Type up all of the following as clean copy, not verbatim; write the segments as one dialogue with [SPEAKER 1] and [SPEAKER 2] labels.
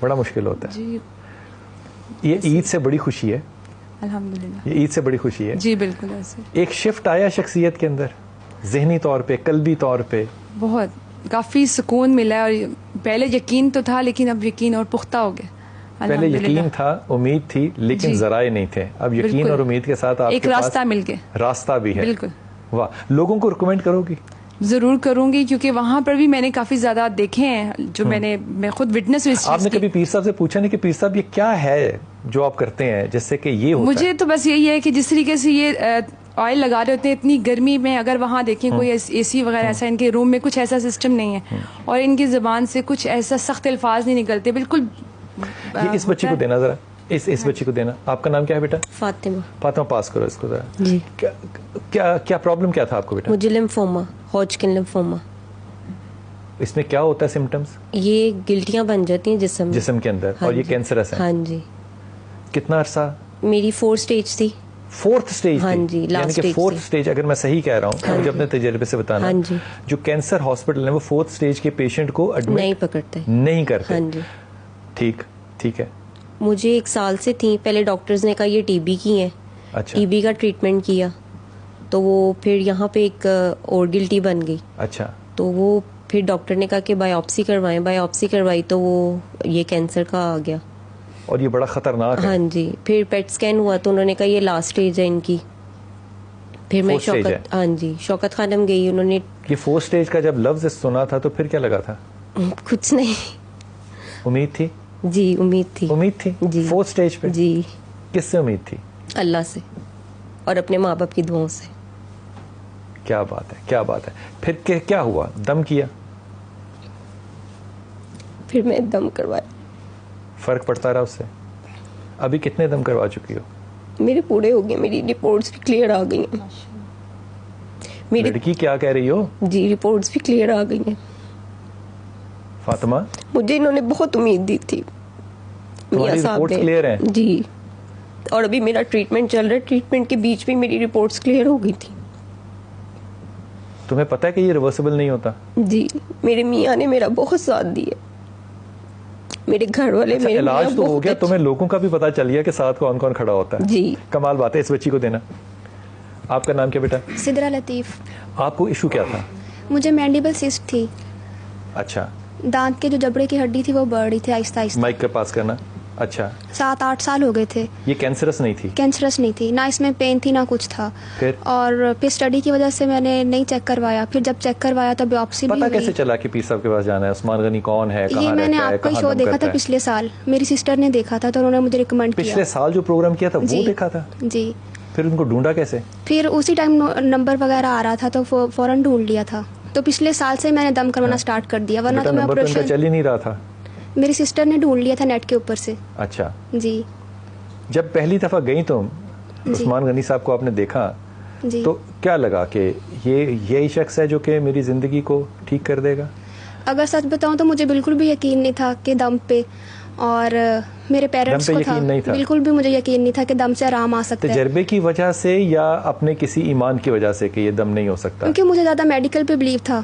[SPEAKER 1] بڑا مشکل ہوتا ہے.
[SPEAKER 2] جی
[SPEAKER 1] یہ عید سے بڑی خوشی ہے,
[SPEAKER 2] الحمدللہ.
[SPEAKER 1] یہ عید سے بڑی خوشی ہے.
[SPEAKER 2] جی بالکل ایسے
[SPEAKER 1] ایک شفٹ آیا شخصیت کے اندر, ذہنی طور پہ, قلبی طور پہ.
[SPEAKER 2] بہت کافی سکون ملا ہے, اور پہلے یقین تو تھا لیکن اب یقین اور پختہ ہو گیا.
[SPEAKER 1] پہلے یقین تھا, امید تھی, لیکن
[SPEAKER 2] جی.
[SPEAKER 1] ذرائع نہیں تھے. اب یقین
[SPEAKER 2] بالکل.
[SPEAKER 1] اور امید کے ساتھ آپ
[SPEAKER 2] ایک
[SPEAKER 1] کے پاس
[SPEAKER 2] راستہ مل گیا,
[SPEAKER 1] راستہ بھی ہے.
[SPEAKER 2] بالکل.
[SPEAKER 1] واہ, لوگوں کو ریکمینڈ کرو گی؟
[SPEAKER 2] ضرور کروں گی, کیونکہ وہاں پر بھی میں نے کافی زیادہ دیکھے ہیں جو میں خود وٹنس ہوئی اس
[SPEAKER 1] آپ
[SPEAKER 2] چیز
[SPEAKER 1] نے
[SPEAKER 2] کی.
[SPEAKER 1] کبھی پیر صاحب سے پوچھا نہیں کہ پیر صاحب یہ کیا ہے جو آپ کرتے ہیں جس سے کہ یہ ہوتا
[SPEAKER 2] مجھے
[SPEAKER 1] ہے؟
[SPEAKER 2] تو بس یہی ہے کہ جس طریقے سے یہ آئل لگا رہے ہوتے ہیں اتنی گرمی میں, اگر وہاں دیکھیں کوئی اے سی وغیرہ ایسا ان کے روم میں کچھ ایسا سسٹم نہیں ہے, اور ان کی زبان سے کچھ ایسا سخت الفاظ نہیں نکلتے, بالکل.
[SPEAKER 1] یہ اس بچی کو دینا ذرا, اس بچی کو دینا. آپ کا نام کیا ہے بیٹا؟
[SPEAKER 3] فاطمہ.
[SPEAKER 1] فاطمہ, پاس کرو اس کو ذرا.
[SPEAKER 3] جی.
[SPEAKER 1] کیا پرابلم کیا تھا آپ کو بیٹا؟
[SPEAKER 3] مجھے لمفوما, ہاجکن لمفوما.
[SPEAKER 1] اس میں کیا ہوتا ہے سمٹمز؟
[SPEAKER 3] یہ گلٹیاں بن جاتی ہیں جسم
[SPEAKER 1] کے اندر, اور یہ کینسرس ہے.
[SPEAKER 3] ہاں جی.
[SPEAKER 1] کتنا عرصہ؟
[SPEAKER 3] میری 4 سٹیج تھی.
[SPEAKER 1] 4th stage?
[SPEAKER 3] ہاں جی,
[SPEAKER 1] یعنی
[SPEAKER 3] لاسٹ
[SPEAKER 1] کہ
[SPEAKER 3] سٹیج
[SPEAKER 1] 4th سٹیج, اگر میں صحیح کہہ رہا ہوں, مجھے اپنے تجربے سے بتانا.
[SPEAKER 3] ہاں جی.
[SPEAKER 1] جو کینسر ہاسپٹل ہیں وہ 4th سٹیج کے پیشنٹ کو
[SPEAKER 3] نہیں
[SPEAKER 1] ایڈمٹ
[SPEAKER 3] پکڑتے.
[SPEAKER 1] نہیں کرتے.
[SPEAKER 3] ہاں جی.
[SPEAKER 1] ٹھیک ہے.
[SPEAKER 3] مجھے 1 سال سے تھی, پہلے ڈاکٹرز نے کہا یہ ٹی بی کی ہیں.
[SPEAKER 1] اچھا.
[SPEAKER 3] ٹی بی کا ٹریٹمنٹ کیا تو وہ پھر یہاں پہ ایک اور گلٹی بن گئی.
[SPEAKER 1] اچھا.
[SPEAKER 3] تو وہ پھر ڈاکٹر نے کہا کہ بایوپسی کروائیں. بایوپسی کروائی تو وہ یہ کینسر کا آ گیا,
[SPEAKER 1] اور یہ بڑا خطرناک ہے.
[SPEAKER 3] ہاں جی. پھر پیٹ سکین ہوا تو انہوں نے کہا یہ لاسٹ سٹیج ہے ان کی. پھر میں شوکت, ہاں جی, شوکت خانم گئی. انہوں نے
[SPEAKER 1] یہ 4th سٹیج کا جب لفظ سنا تھا تو پھر کیا لگا تھا؟
[SPEAKER 3] کچھ نہیں.
[SPEAKER 1] امید تھی؟
[SPEAKER 3] جی امید تھی.
[SPEAKER 1] امید تھی
[SPEAKER 3] جی.
[SPEAKER 1] 4th سٹیج پہ؟
[SPEAKER 3] جی.
[SPEAKER 1] کس سے امید تھی؟
[SPEAKER 3] اللہ سے اور اپنے ماں باپ کی دعاؤں سے.
[SPEAKER 1] کیا بات ہے, کیا بات ہے. پھر کیا ہوا؟ دم کیا؟
[SPEAKER 3] پھر میں دم کروایا.
[SPEAKER 1] فرق پڑتا رہا اس سے؟ ابھی کتنے دم کروا چکی ہو؟
[SPEAKER 3] میرے پورے ہو گئے, میری رپورٹس بھی کلیئر آ گئی ہیں. میری
[SPEAKER 1] لڑکی کیا کہہ رہی ہو؟
[SPEAKER 3] جی رپورٹس بھی کلیئر آ گئی ہیں.
[SPEAKER 1] فاطمہ,
[SPEAKER 3] مجھے انہوں نے بہت امید دی تھی.
[SPEAKER 1] تمہاری رپورٹس کلیئر ہیں؟
[SPEAKER 3] جی. اور ابھی میرا ٹریٹمنٹ چل رہا ہے, ٹریٹمنٹ کے بیچ میں میری رپورٹس کلیئر ہو گئی تھی.
[SPEAKER 1] تمہیں پتہ ہے کہ یہ ریورسیبل نہیں ہوتا؟
[SPEAKER 3] جی. میرے میاں نے میرا بہت ساتھ دیا, میرے گھر والے. میرے
[SPEAKER 1] علاج تو ہو گیا, تمہیں لوگوں کا بھی پتا چل گیا کہ ساتھ کون کون کھڑا ہوتا ہے.
[SPEAKER 3] جی.
[SPEAKER 1] کمال بات ہے. اس بچی کو دینا. آپ کا نام کیا بیٹا؟
[SPEAKER 4] سدرا لطیف.
[SPEAKER 1] آپ کو ایشو کیا تھا؟
[SPEAKER 4] مجھے مینڈیبل سسٹ تھی.
[SPEAKER 1] اچھا.
[SPEAKER 4] دانت کے جو جبڑے کی ہڈی تھی وہ بڑھ رہی تھی آہستہ آہستہ.
[SPEAKER 1] مائک کے پاس کرنا. اچھا.
[SPEAKER 4] 7-8 سال ہو گئے تھے.
[SPEAKER 1] یہ کینسرس نہیں تھی؟
[SPEAKER 4] کینسرس نہیں تھی, نہ اس میں پین تھی نہ کچھ تھا.
[SPEAKER 1] پھر
[SPEAKER 4] پھر اسٹڈی کی وجہ سے میں نے نہیں چیک کروایا. پھر جب چیک کروایا تو بیوپسی بھی
[SPEAKER 1] پتا
[SPEAKER 4] ہوئی.
[SPEAKER 1] کیسے چلا کہ پیر صاحب کے پاس جانا ہے؟ عثمان غنی کون ہے, کہاں
[SPEAKER 4] یہ میں نے
[SPEAKER 1] رہتا ہے,
[SPEAKER 4] آپ کا
[SPEAKER 1] کہاں
[SPEAKER 4] شو
[SPEAKER 1] دم
[SPEAKER 4] دیکھا
[SPEAKER 1] کرتا
[SPEAKER 4] تھا
[SPEAKER 1] ہے؟
[SPEAKER 4] پچھلے سال, میری سسٹر نے دیکھا تھا تو انہوں نے مجھے ریکمینڈ کیا.
[SPEAKER 1] پچھلے سال جو پروگرام کیا تھا وہ دیکھا تھا؟
[SPEAKER 4] جی.
[SPEAKER 1] پھر ان کو ڈھونڈا کیسے؟
[SPEAKER 4] پھر اسی ٹائم نمبر وغیرہ آ رہا تھا تو فوراً ڈھونڈ لیا تھا. تو پچھلے سال سے میں نے دم کروانا سٹارٹ کر دیا, ورنہ تو میں
[SPEAKER 1] نمبر تو ان کا چل ہی نہیں رہا تھا.
[SPEAKER 4] میری سسٹر نے ڈھونڈ لیا تھا نیٹ کے اوپر سے.
[SPEAKER 1] اچھا.
[SPEAKER 4] جی.
[SPEAKER 1] جب پہلی دفعہ گئی تم, عثمان غنی صاحب کو آپ نے دیکھا
[SPEAKER 4] جی.
[SPEAKER 1] تو کیا لگا کہ یہی شخص ہے جو کہ میری زندگی کو ٹھیک کر دے گا؟
[SPEAKER 4] اگر سچ بتاؤں تو مجھے بالکل بھی یقین نہیں تھا کہ دم پہ, اور میرے پیرنٹس کو تھا, بالکل بھی مجھے یقین نہیں تھا کہ دم سے آرام آ سکتا ہے.
[SPEAKER 1] تجربے کی وجہ سے یا اپنے کسی ایمان کی وجہ سے کہ یہ دم نہیں ہو سکتا؟
[SPEAKER 4] کیونکہ مجھے زیادہ میڈیکل پہ بلیو تھا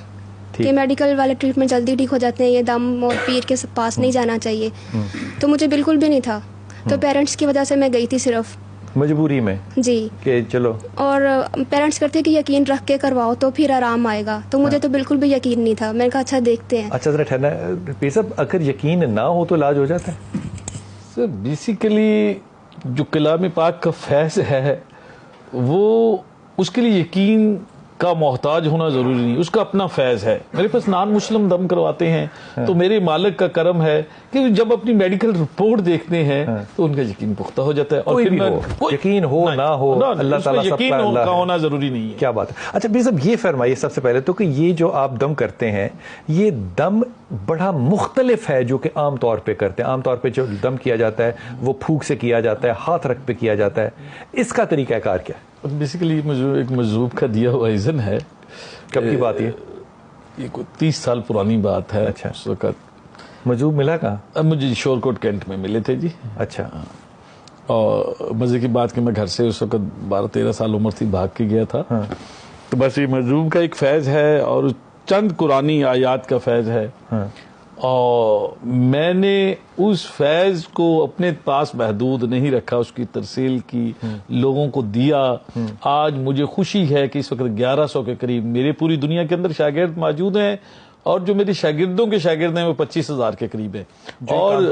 [SPEAKER 4] کہ میڈیکل والے ٹریٹمنٹ جلدی ٹھیک ہو جاتے ہیں, یہ دم اور پیر کے پاس نہیں جانا چاہیے. تو مجھے بالکل بھی نہیں تھا. تو پیرنٹس کی وجہ سے میں گئی تھی صرف
[SPEAKER 1] مجبوری میں.
[SPEAKER 4] جی. کہ
[SPEAKER 1] چلو,
[SPEAKER 4] اور پیرنٹس کرتے کہ یقین رکھ کے کرواؤ تو پھر آرام آئے گا. تو مجھے تو بالکل بھی یقین نہیں تھا. میں نے کہا اچھا دیکھتے ہیں.
[SPEAKER 1] اچھا ذرا ٹھہرنا پیر صاحب, اگر یقین نہ ہو تو علاج ہو جاتا ہے؟
[SPEAKER 5] سر بیسیکلی جو کلام پاک کا فیض ہے وہ اس کے لیے یقین کا محتاج ہونا ضروری نہیں, اس کا اپنا فیض ہے. میرے پاس نان مسلم دم کرواتے ہیں تو میرے مالک کا کرم ہے کہ جب اپنی میڈیکل رپورٹ دیکھتے ہیں تو ان کا یقین پختہ ہو جاتا ہے. اور پھر
[SPEAKER 1] یقین ہو نہ ہو, اللہ تعالیٰ سب
[SPEAKER 5] یقین کا ہونا ضروری نہیں ہے.
[SPEAKER 1] کیا بات ہے. اچھا بھائی صاحب یہ فرمائیے سب سے پہلے تو کہ یہ جو آپ دم کرتے ہیں یہ دم بڑا مختلف ہے جو کہ عام طور پہ کرتے ہیں. عام طور پہ جو دم کیا جاتا ہے وہ پھونک سے کیا جاتا ہے, ہاتھ رکھ پہ کیا جاتا ہے. اس کا طریقہ کار کیا ہے؟
[SPEAKER 5] بیسیکلی مجھے ایک مجذوب کا دیا ہوا اذن ہے.
[SPEAKER 1] کب کی بات
[SPEAKER 5] یہ کوئی 30 سال پرانی بات ہے.
[SPEAKER 1] اچھا.
[SPEAKER 5] اس وقت
[SPEAKER 1] مجذوب ملا کہاں؟
[SPEAKER 5] اب مجھے شور کوٹ کینٹ میں ملے تھے جی.
[SPEAKER 1] اچھا.
[SPEAKER 5] اور مزے کی بات کہ میں گھر سے اس وقت 12-13 سال عمر تھی, بھاگ کے گیا تھا. تو بس یہ مجذوب کا ایک فیض ہے. اور چند قرآنی آیات کا فیض ہے، اور میں نے اس فیض کو اپنے پاس محدود نہیں رکھا، اس کی ترسیل کی، لوگوں کو دیا۔ آج مجھے خوشی ہے کہ اس وقت 1100 کے قریب میرے پوری دنیا کے اندر شاگرد موجود ہیں، اور جو میرے شاگردوں کے شاگرد ہیں وہ 25,000 کے قریب ہیں، اور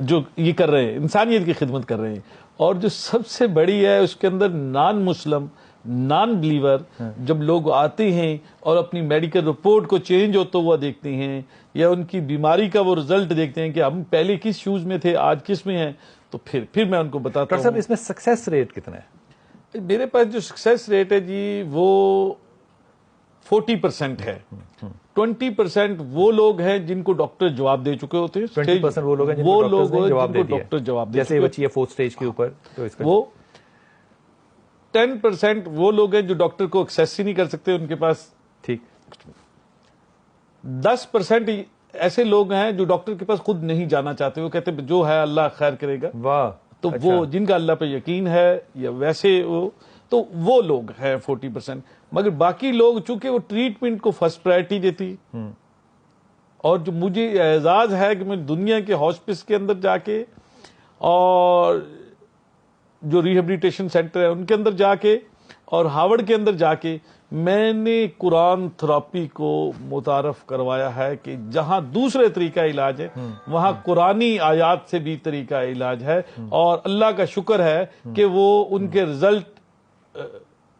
[SPEAKER 5] جو یہ کر رہے ہیں، انسانیت کی خدمت کر رہے ہیں۔ اور جو سب سے بڑی ہے اس کے اندر نان مسلم، نان بلیور جب لوگ آتے ہیں اور اپنی میڈیکل رپورٹ کو چینج ہوتا ہوا دیکھتے ہیں، یا ان کی بیماری کا وہ رزلٹ دیکھتے ہیں کہ ہم پہلے کس شوز میں تھے آج کس میں ہیں، تو پھر میں ان کو بتاتا ہوں۔
[SPEAKER 1] صاحب اس میں سکسیس ریٹ کتنا ہے؟
[SPEAKER 5] میرے پاس جو سکسیس ریٹ ہے جی وہ 40% ہے۔ 20% وہ لوگ ہیں جن کو ڈاکٹر جواب دے چکے ہوتے ہیں،
[SPEAKER 1] 20% وہ لوگ ہیں جن کو ڈاکٹر جواب دے دیا، جیسے بچی ہے 4th سٹیج کے اوپر، تو اس کا
[SPEAKER 5] وہ 10% وہ لوگ ہیں جو ڈاکٹر کو ایکسیس ہی نہیں کر سکتے، ان کے پاس
[SPEAKER 1] ٹھیک
[SPEAKER 5] 10% ایسے لوگ ہیں جو ڈاکٹر کے پاس خود نہیں جانا چاہتے، وہ کہتے ہیں جو ہے اللہ خیر کرے گا۔
[SPEAKER 1] واہ،
[SPEAKER 5] تو وہ جن کا اللہ پہ یقین ہے یا ویسے تو وہ لوگ ہیں 40%۔ مگر باقی لوگ چونکہ وہ ٹریٹمنٹ کو فرسٹ پرائرٹی دیتی، اور جو مجھے اعزاز ہے کہ میں دنیا کے ہاسپس کے اندر جا کے اور جو ریہیبلیٹیشن سینٹر ہے ان کے اندر جا کے اور ہارورڈ کے اندر جا کے میں نے قرآن تھراپی کو متعارف کروایا ہے کہ جہاں دوسرے طریقہ علاج ہے وہاں قرآنی آیات سے بھی طریقہ علاج ہے، اور اللہ کا شکر ہے کہ وہ ان کے رزلٹ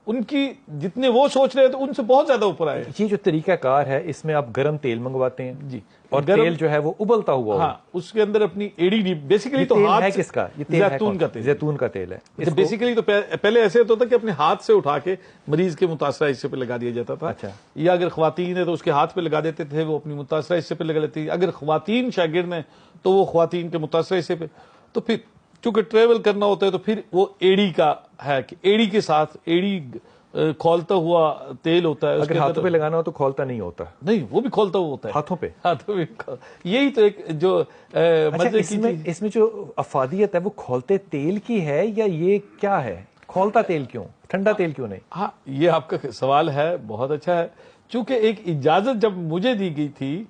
[SPEAKER 5] ان کی جتنے وہ سوچ رہے تھے ان سے بہت زیادہ اوپر آئے۔
[SPEAKER 1] یہ جو طریقہ کار ہے اس میں آپ گرم تیل منگواتے ہیں
[SPEAKER 5] جی،
[SPEAKER 1] اور تیل جو ہے وہ ابلتا ہوا
[SPEAKER 5] ہاں اس کے اندر اپنی ایڑی بیسیکلی تو ہاتھ
[SPEAKER 1] ہے کس کا؟ یہ
[SPEAKER 5] زیتون کا تیل،
[SPEAKER 1] زیتون کا تیل ہے۔
[SPEAKER 5] بیسیکلی تو پہلے ایسے ہوتا تھا کہ اپنے ہاتھ سے اٹھا کے مریض کے متاثرہ حصے پہ لگا دیا جاتا تھا،
[SPEAKER 1] اچھا،
[SPEAKER 5] یا اگر خواتین ہے تو اس کے ہاتھ پہ لگا دیتے تھے، وہ اپنی متاثرہ حصے پہ لگا لیتی، اگر خواتین شاگرد ہیں تو وہ خواتین کے متاثرہ حصے پہ۔ تو پھر چونکہ ٹریول کرنا ہوتا ہے تو پھر وہ ایڑی کا ہے کہ ایڑی کے ساتھ ایڑی کھولتا ہوا تیل ہوتا ہے،
[SPEAKER 1] اگر ہاتھوں پہ لگانا ہو تو کھولتا نہیں ہوتا،
[SPEAKER 5] نہیں وہ بھی کھولتا ہوا ہوتا ہے
[SPEAKER 1] ہاتھوں پہ۔
[SPEAKER 5] یہی تو ایک جو
[SPEAKER 1] اس میں جو افادیت ہے وہ کھولتے تیل کی ہے یا یہ کیا ہے؟ کھولتا تیل کیوں، ٹھنڈا تیل کیوں نہیں؟
[SPEAKER 5] ہاں یہ آپ کا سوال ہے، بہت اچھا ہے۔ چونکہ ایک اجازت جب مجھے دی گئی تھی،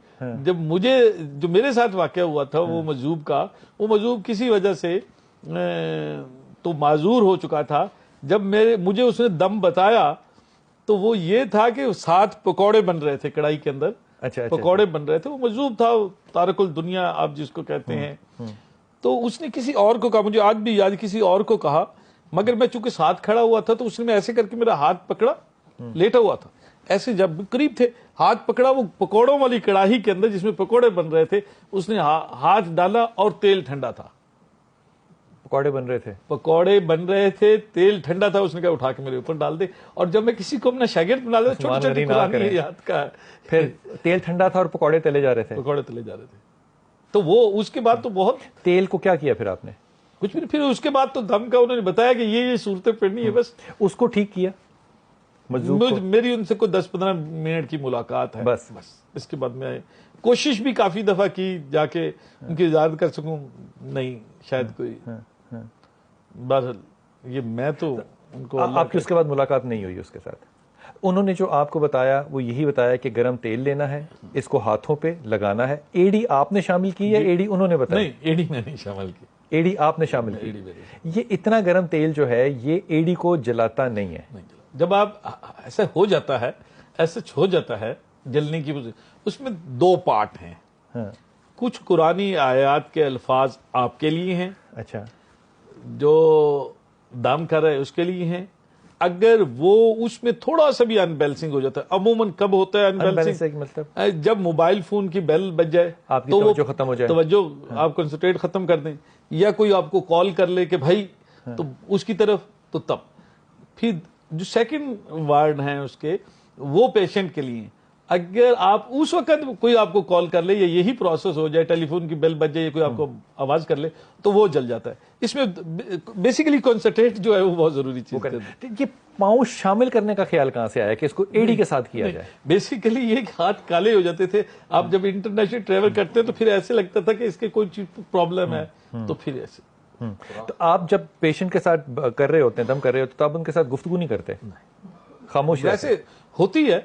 [SPEAKER 5] جب مجھے جو میرے ساتھ واقعہ ہوا تھا وہ مجذوب کا، وہ مجذوب کسی وجہ سے تو معذور ہو چکا تھا، جب مجھے اس نے دم بتایا تو وہ یہ تھا کہ 7 پکوڑے بن رہے تھے کڑائی کے اندر، پکوڑے بن رہے تھے، وہ مجذوب تھا، تارک الدنیا آپ جس کو کہتے ہیں۔ تو اس نے کسی اور کو کہا، مجھے آج بھی یاد، کسی اور کو کہا، مگر میں چونکہ ساتھ کھڑا ہوا تھا تو اس نے میں ایسے کر کے میرا ہاتھ پکڑا، لیٹا ہوا تھا، ایسے جب قریب تھے ہاتھ پکڑا، وہ پکوڑوں والی کڑاہی کے اندر جس میں پکوڑے بن رہے تھے اس نے ہاتھ ڈالا اور تیل ٹھنڈا تھا،
[SPEAKER 1] پکوڑے بن رہے تھے،
[SPEAKER 5] پکوڑے بن رہے تھے، تیل ٹھنڈا تھا، اس نے کہا اٹھا کے میرے اوپر ڈال دے۔ اور جب میں کسی کو اپنا شاگرد بنا لیتا، چھوٹی چھوٹی قرآن یاد کا،
[SPEAKER 1] پھر تیل ٹھنڈا تھا اور پکوڑے تلے جا رہے تھے،
[SPEAKER 5] پکوڑے تلے جا رہے تھے، تو وہ اس کے بعد تو بہت
[SPEAKER 1] تیل کو کیا کیا پھر آپ نے؟
[SPEAKER 5] کچھ بھی، پھر اس کے بعد تو دم کا انہوں نے بتایا کہ یہ صورتیں پڑنی ہے، بس
[SPEAKER 1] اس کو ٹھیک کیا۔
[SPEAKER 5] میری ان سے کوئی 10-15 منٹ کی ملاقات ہے،
[SPEAKER 1] بس
[SPEAKER 5] اس کے بعد میں کوشش بھی کافی دفعہ کی جا کے ان کی اجازت کر سکوں، نہیں شاید کوئی، بہرحال یہ میں تو ان کو
[SPEAKER 1] آپ کی اس کے بعد ملاقات نہیں ہوئی اس کے ساتھ؟ انہوں نے جو آپ کو بتایا وہ یہی بتایا کہ گرم تیل لینا ہے، اس کو ہاتھوں پہ لگانا ہے۔ ایڑی آپ نے شامل کی یا ایڑی انہوں نے بتایا؟
[SPEAKER 5] نہیں، ایڑی میں نہیں شامل کی،
[SPEAKER 1] ایڑی آپ نے شامل کی۔ یہ اتنا گرم تیل جو ہے یہ ایڑی کو جلاتا نہیں ہے؟
[SPEAKER 5] جب آپ ایسا ہو جاتا ہے، ایسا ہو جاتا ہے جلنے کی، اس میں 2 پارٹ ہیں، کچھ قرآنی آیات کے الفاظ آپ کے لیے ہیں،
[SPEAKER 1] اچھا،
[SPEAKER 5] جو دم کر رہے اس کے لیے ہیں۔ اگر وہ اس میں تھوڑا سا بھی ان بیلنسنگ ہو جاتا ہے، عموماً کب ہوتا ہے ان بیلنسنگ؟
[SPEAKER 1] مطلب
[SPEAKER 5] جب موبائل فون کی بیل بج جائے،
[SPEAKER 1] آپ کی توجہ ختم ہو جائے،
[SPEAKER 5] توجہ آپ کنسنٹریٹ ختم کر دیں، یا کوئی آپ کو کال کر لے کہ بھائی تو اس کی طرف، تو تب پھر جو سیکنڈ وارڈ ہیں اس کے وہ پیشنٹ کے لیے، اگر آپ اس وقت کوئی آپ کو کال کر لے یا یہی پروسیس ہو جائے، ٹیلی فون کی بیل بج جائے یا کوئی آپ کو آواز کر لے تو وہ جل جاتا ہے۔ اس میں بیسیکلی کنسنٹریٹ جو ہے وہ بہت ضروری چیز ہے۔
[SPEAKER 1] یہ پاؤں شامل کرنے کا خیال کہاں سے آیا کہ اس کو ایڑی کے ساتھ کیا جائے؟
[SPEAKER 5] بیسیکلی یہ ہاتھ کالے ہو جاتے تھے، آپ جب انٹرنیشنل ٹریول کرتے ہیں تو پھر ایسے لگتا تھا کہ اس کے کوئی چیز پرابلم ہے، تو پھر ایسے۔
[SPEAKER 1] تو آپ جب پیشنٹ کے ساتھ کر رہے ہوتے ہیں، دم کر رہے ہوتے ہیں، تو آپ ان کے ساتھ گفتگو نہیں کرتے؟ خاموش
[SPEAKER 5] ویسے ہوتی ہے،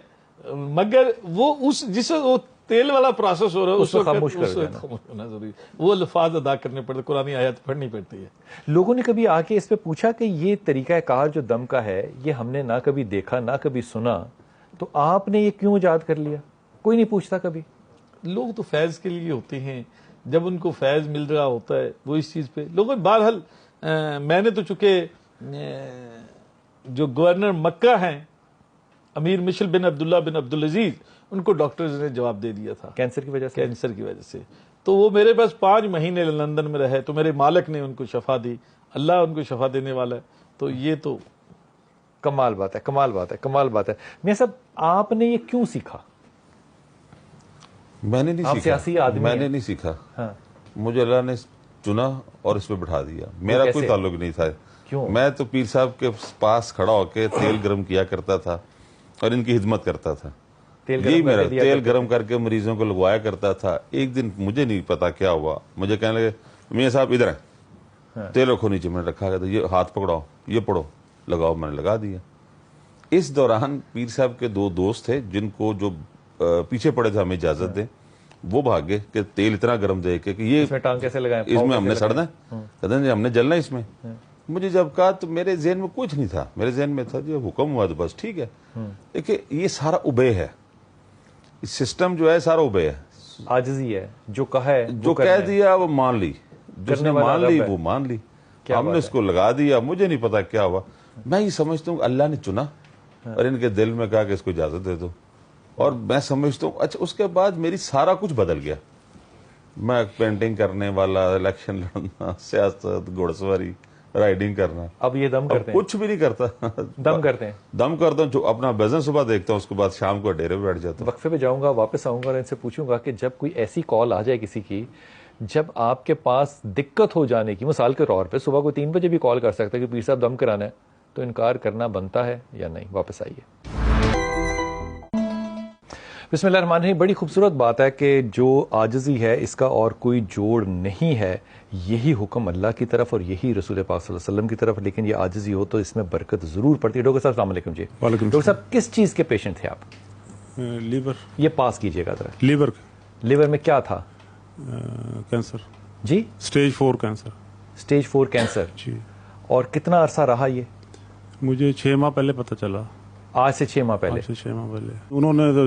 [SPEAKER 5] مگر وہ اس جس وہ تیل والا پروسیس ہو رہا ہے
[SPEAKER 1] اس کو خاموش کر
[SPEAKER 5] اس وقت خاموش ہونا ضروری ہے. وہ الفاظ ادا کرنے پڑتے, قرآن آیات پڑھنی پڑتی ہے.
[SPEAKER 1] لوگوں نے کبھی آ کے اس پہ پوچھا کہ یہ طریقہ کار جو دم کا ہے یہ ہم نے نہ کبھی دیکھا نہ کبھی سنا, تو آپ نے یہ کیوں ایجاد کر لیا؟ کوئی نہیں پوچھتا کبھی.
[SPEAKER 5] لوگ تو فیض کے لیے ہوتے ہیں, جب ان کو فیض مل رہا ہوتا ہے وہ اس چیز پہ لوگوں. بہرحال میں نے تو چونکہ جو گورنر مکہ ہیں امیر مشل بن عبداللہ بن عبدالعزیز, ان کو ڈاکٹرز نے جواب دے دیا تھا
[SPEAKER 1] کینسر کی وجہ سے.
[SPEAKER 5] کینسر کی وجہ سے. تو وہ میرے پاس 5 مہینے لندن میں رہے, تو میرے مالک نے ان کو شفا دی, اللہ ان کو شفا دینے والا ہے. تو یہ تو
[SPEAKER 1] کمال بات ہے, کمال بات ہے, کمال بات ہے. میاں صاحب آپ نے یہ کیوں سیکھا؟
[SPEAKER 6] میں نے نہیں
[SPEAKER 1] آپ
[SPEAKER 6] سیکھا,
[SPEAKER 1] سیاسی آدمی
[SPEAKER 6] میں
[SPEAKER 1] ہیں.
[SPEAKER 6] نے نہیں سیکھا.
[SPEAKER 1] ہاں.
[SPEAKER 6] مجھے اللہ نے چنا اور اس پہ بٹھا دیا. میرا
[SPEAKER 1] کیسے؟
[SPEAKER 6] کوئی تعلق نہیں تھا.
[SPEAKER 1] کیوں؟
[SPEAKER 6] میں تو پیر صاحب کے پاس کھڑا ہو کے تیل گرم کیا کرتا تھا اور ان کی خدمت کرتا تھا. یہی میرا تیل گرم کر کے مریضوں کو لگوایا کرتا تھا. ایک دن مجھے نہیں پتا کیا ہوا, مجھے کہنے لگے میاں صاحب ادھر ہیں, تیل رکھو نیچے. میں نے رکھا گیا تھا, یہ ہاتھ پکڑاؤ, یہ پڑھو, لگاؤ. میں نے لگا دیا. اس دوران پیر صاحب کے 2 دوست تھے جن کو جو پیچھے پڑے تھے ہمیں اجازت دیں, وہ بھاگے کہ تیل اتنا گرم دے کہ یہ
[SPEAKER 1] اس میں ٹانگ کیسے لگائیں,
[SPEAKER 6] اس میں ہم نے سڑنا ہے, کہتے ہیں ہم نے جلنا اس میں. مجھے جب کہا تو میرے ذہن میں کچھ نہیں تھا. میرے ذہن میں تھا جو حکم ہوا تو بس ٹھیک ہے. دیکھیں یہ سارا ابے ہے, سسٹم جو ہے سارا ابے ہے,
[SPEAKER 1] عاجزی ہے. جو کہا ہے
[SPEAKER 6] جو کہہ دیا وہ مان لی, جس نے مان لی وہ مان لی. ہم نے اس کو لگا دیا. مجھے نہیں پتا کیا ہوا. میں یہ سمجھتا ہوں اللہ نے چنا اور ان کے دل میں کہا کہ اس کو اجازت دے دو, اور میں سمجھتا ہوں اچھا اس کے بعد میری سارا کچھ بدل گیا. میں پینٹنگ کرنے والا, الیکشن لڑنا, سیاست, گھوڑ سواری, رائڈنگ کرنا.
[SPEAKER 1] اب یہ دم کرتے ہیں؟
[SPEAKER 6] کچھ بھی نہیں کرتا.
[SPEAKER 1] دم کرتے ہیں.
[SPEAKER 6] دم کرتا ہوں, جو اپنا بزنس صبح دیکھتا ہوں, اس کے بعد شام کو ڈیرے پہ بیٹھ جاتا ہوں.
[SPEAKER 1] وقفے پہ جاؤں گا, واپس آؤں گا اور ان سے پوچھوں گا کہ جب کوئی ایسی کال آ جائے کسی کی جب آپ کے پاس دقت ہو جانے کی, مثال کے طور پہ صبح کو 3 بجے بھی کال کر سکتا ہے کہ پیر صاحب دم کرانا ہے, تو انکار کرنا بنتا ہے یا نہیں؟ واپس آئیے. بسم اللہ الرحمن الرحیم. بڑی خوبصورت بات ہے کہ جو عاجزی ہے اس کا اور کوئی جوڑ نہیں ہے. یہی حکم اللہ کی طرف اور یہی رسول پاک صلی اللہ علیہ وسلم کی طرف, لیکن یہ عاجزی ہو تو اس میں برکت ضرور پڑتی ہے. ڈاکٹر صاحب السلام علیکم. جی ڈاکٹر صاحب کس چیز کے پیشنٹ تھے آپ؟
[SPEAKER 7] لیور.
[SPEAKER 1] یہ پاس کیجیے گا ذرا.
[SPEAKER 7] لیور.
[SPEAKER 1] لیور میں کیا تھا؟
[SPEAKER 7] کینسر.
[SPEAKER 1] جی
[SPEAKER 7] سٹیج 4 کینسر.
[SPEAKER 1] Stage 4 cancer.
[SPEAKER 7] جی.
[SPEAKER 1] اور کتنا عرصہ رہا یہ؟
[SPEAKER 7] مجھے 6 ماہ پہلے پتہ چلا.
[SPEAKER 1] آج سے 6 ماہ پہلے؟
[SPEAKER 7] 6 ماہ پہلے انہوں نے تو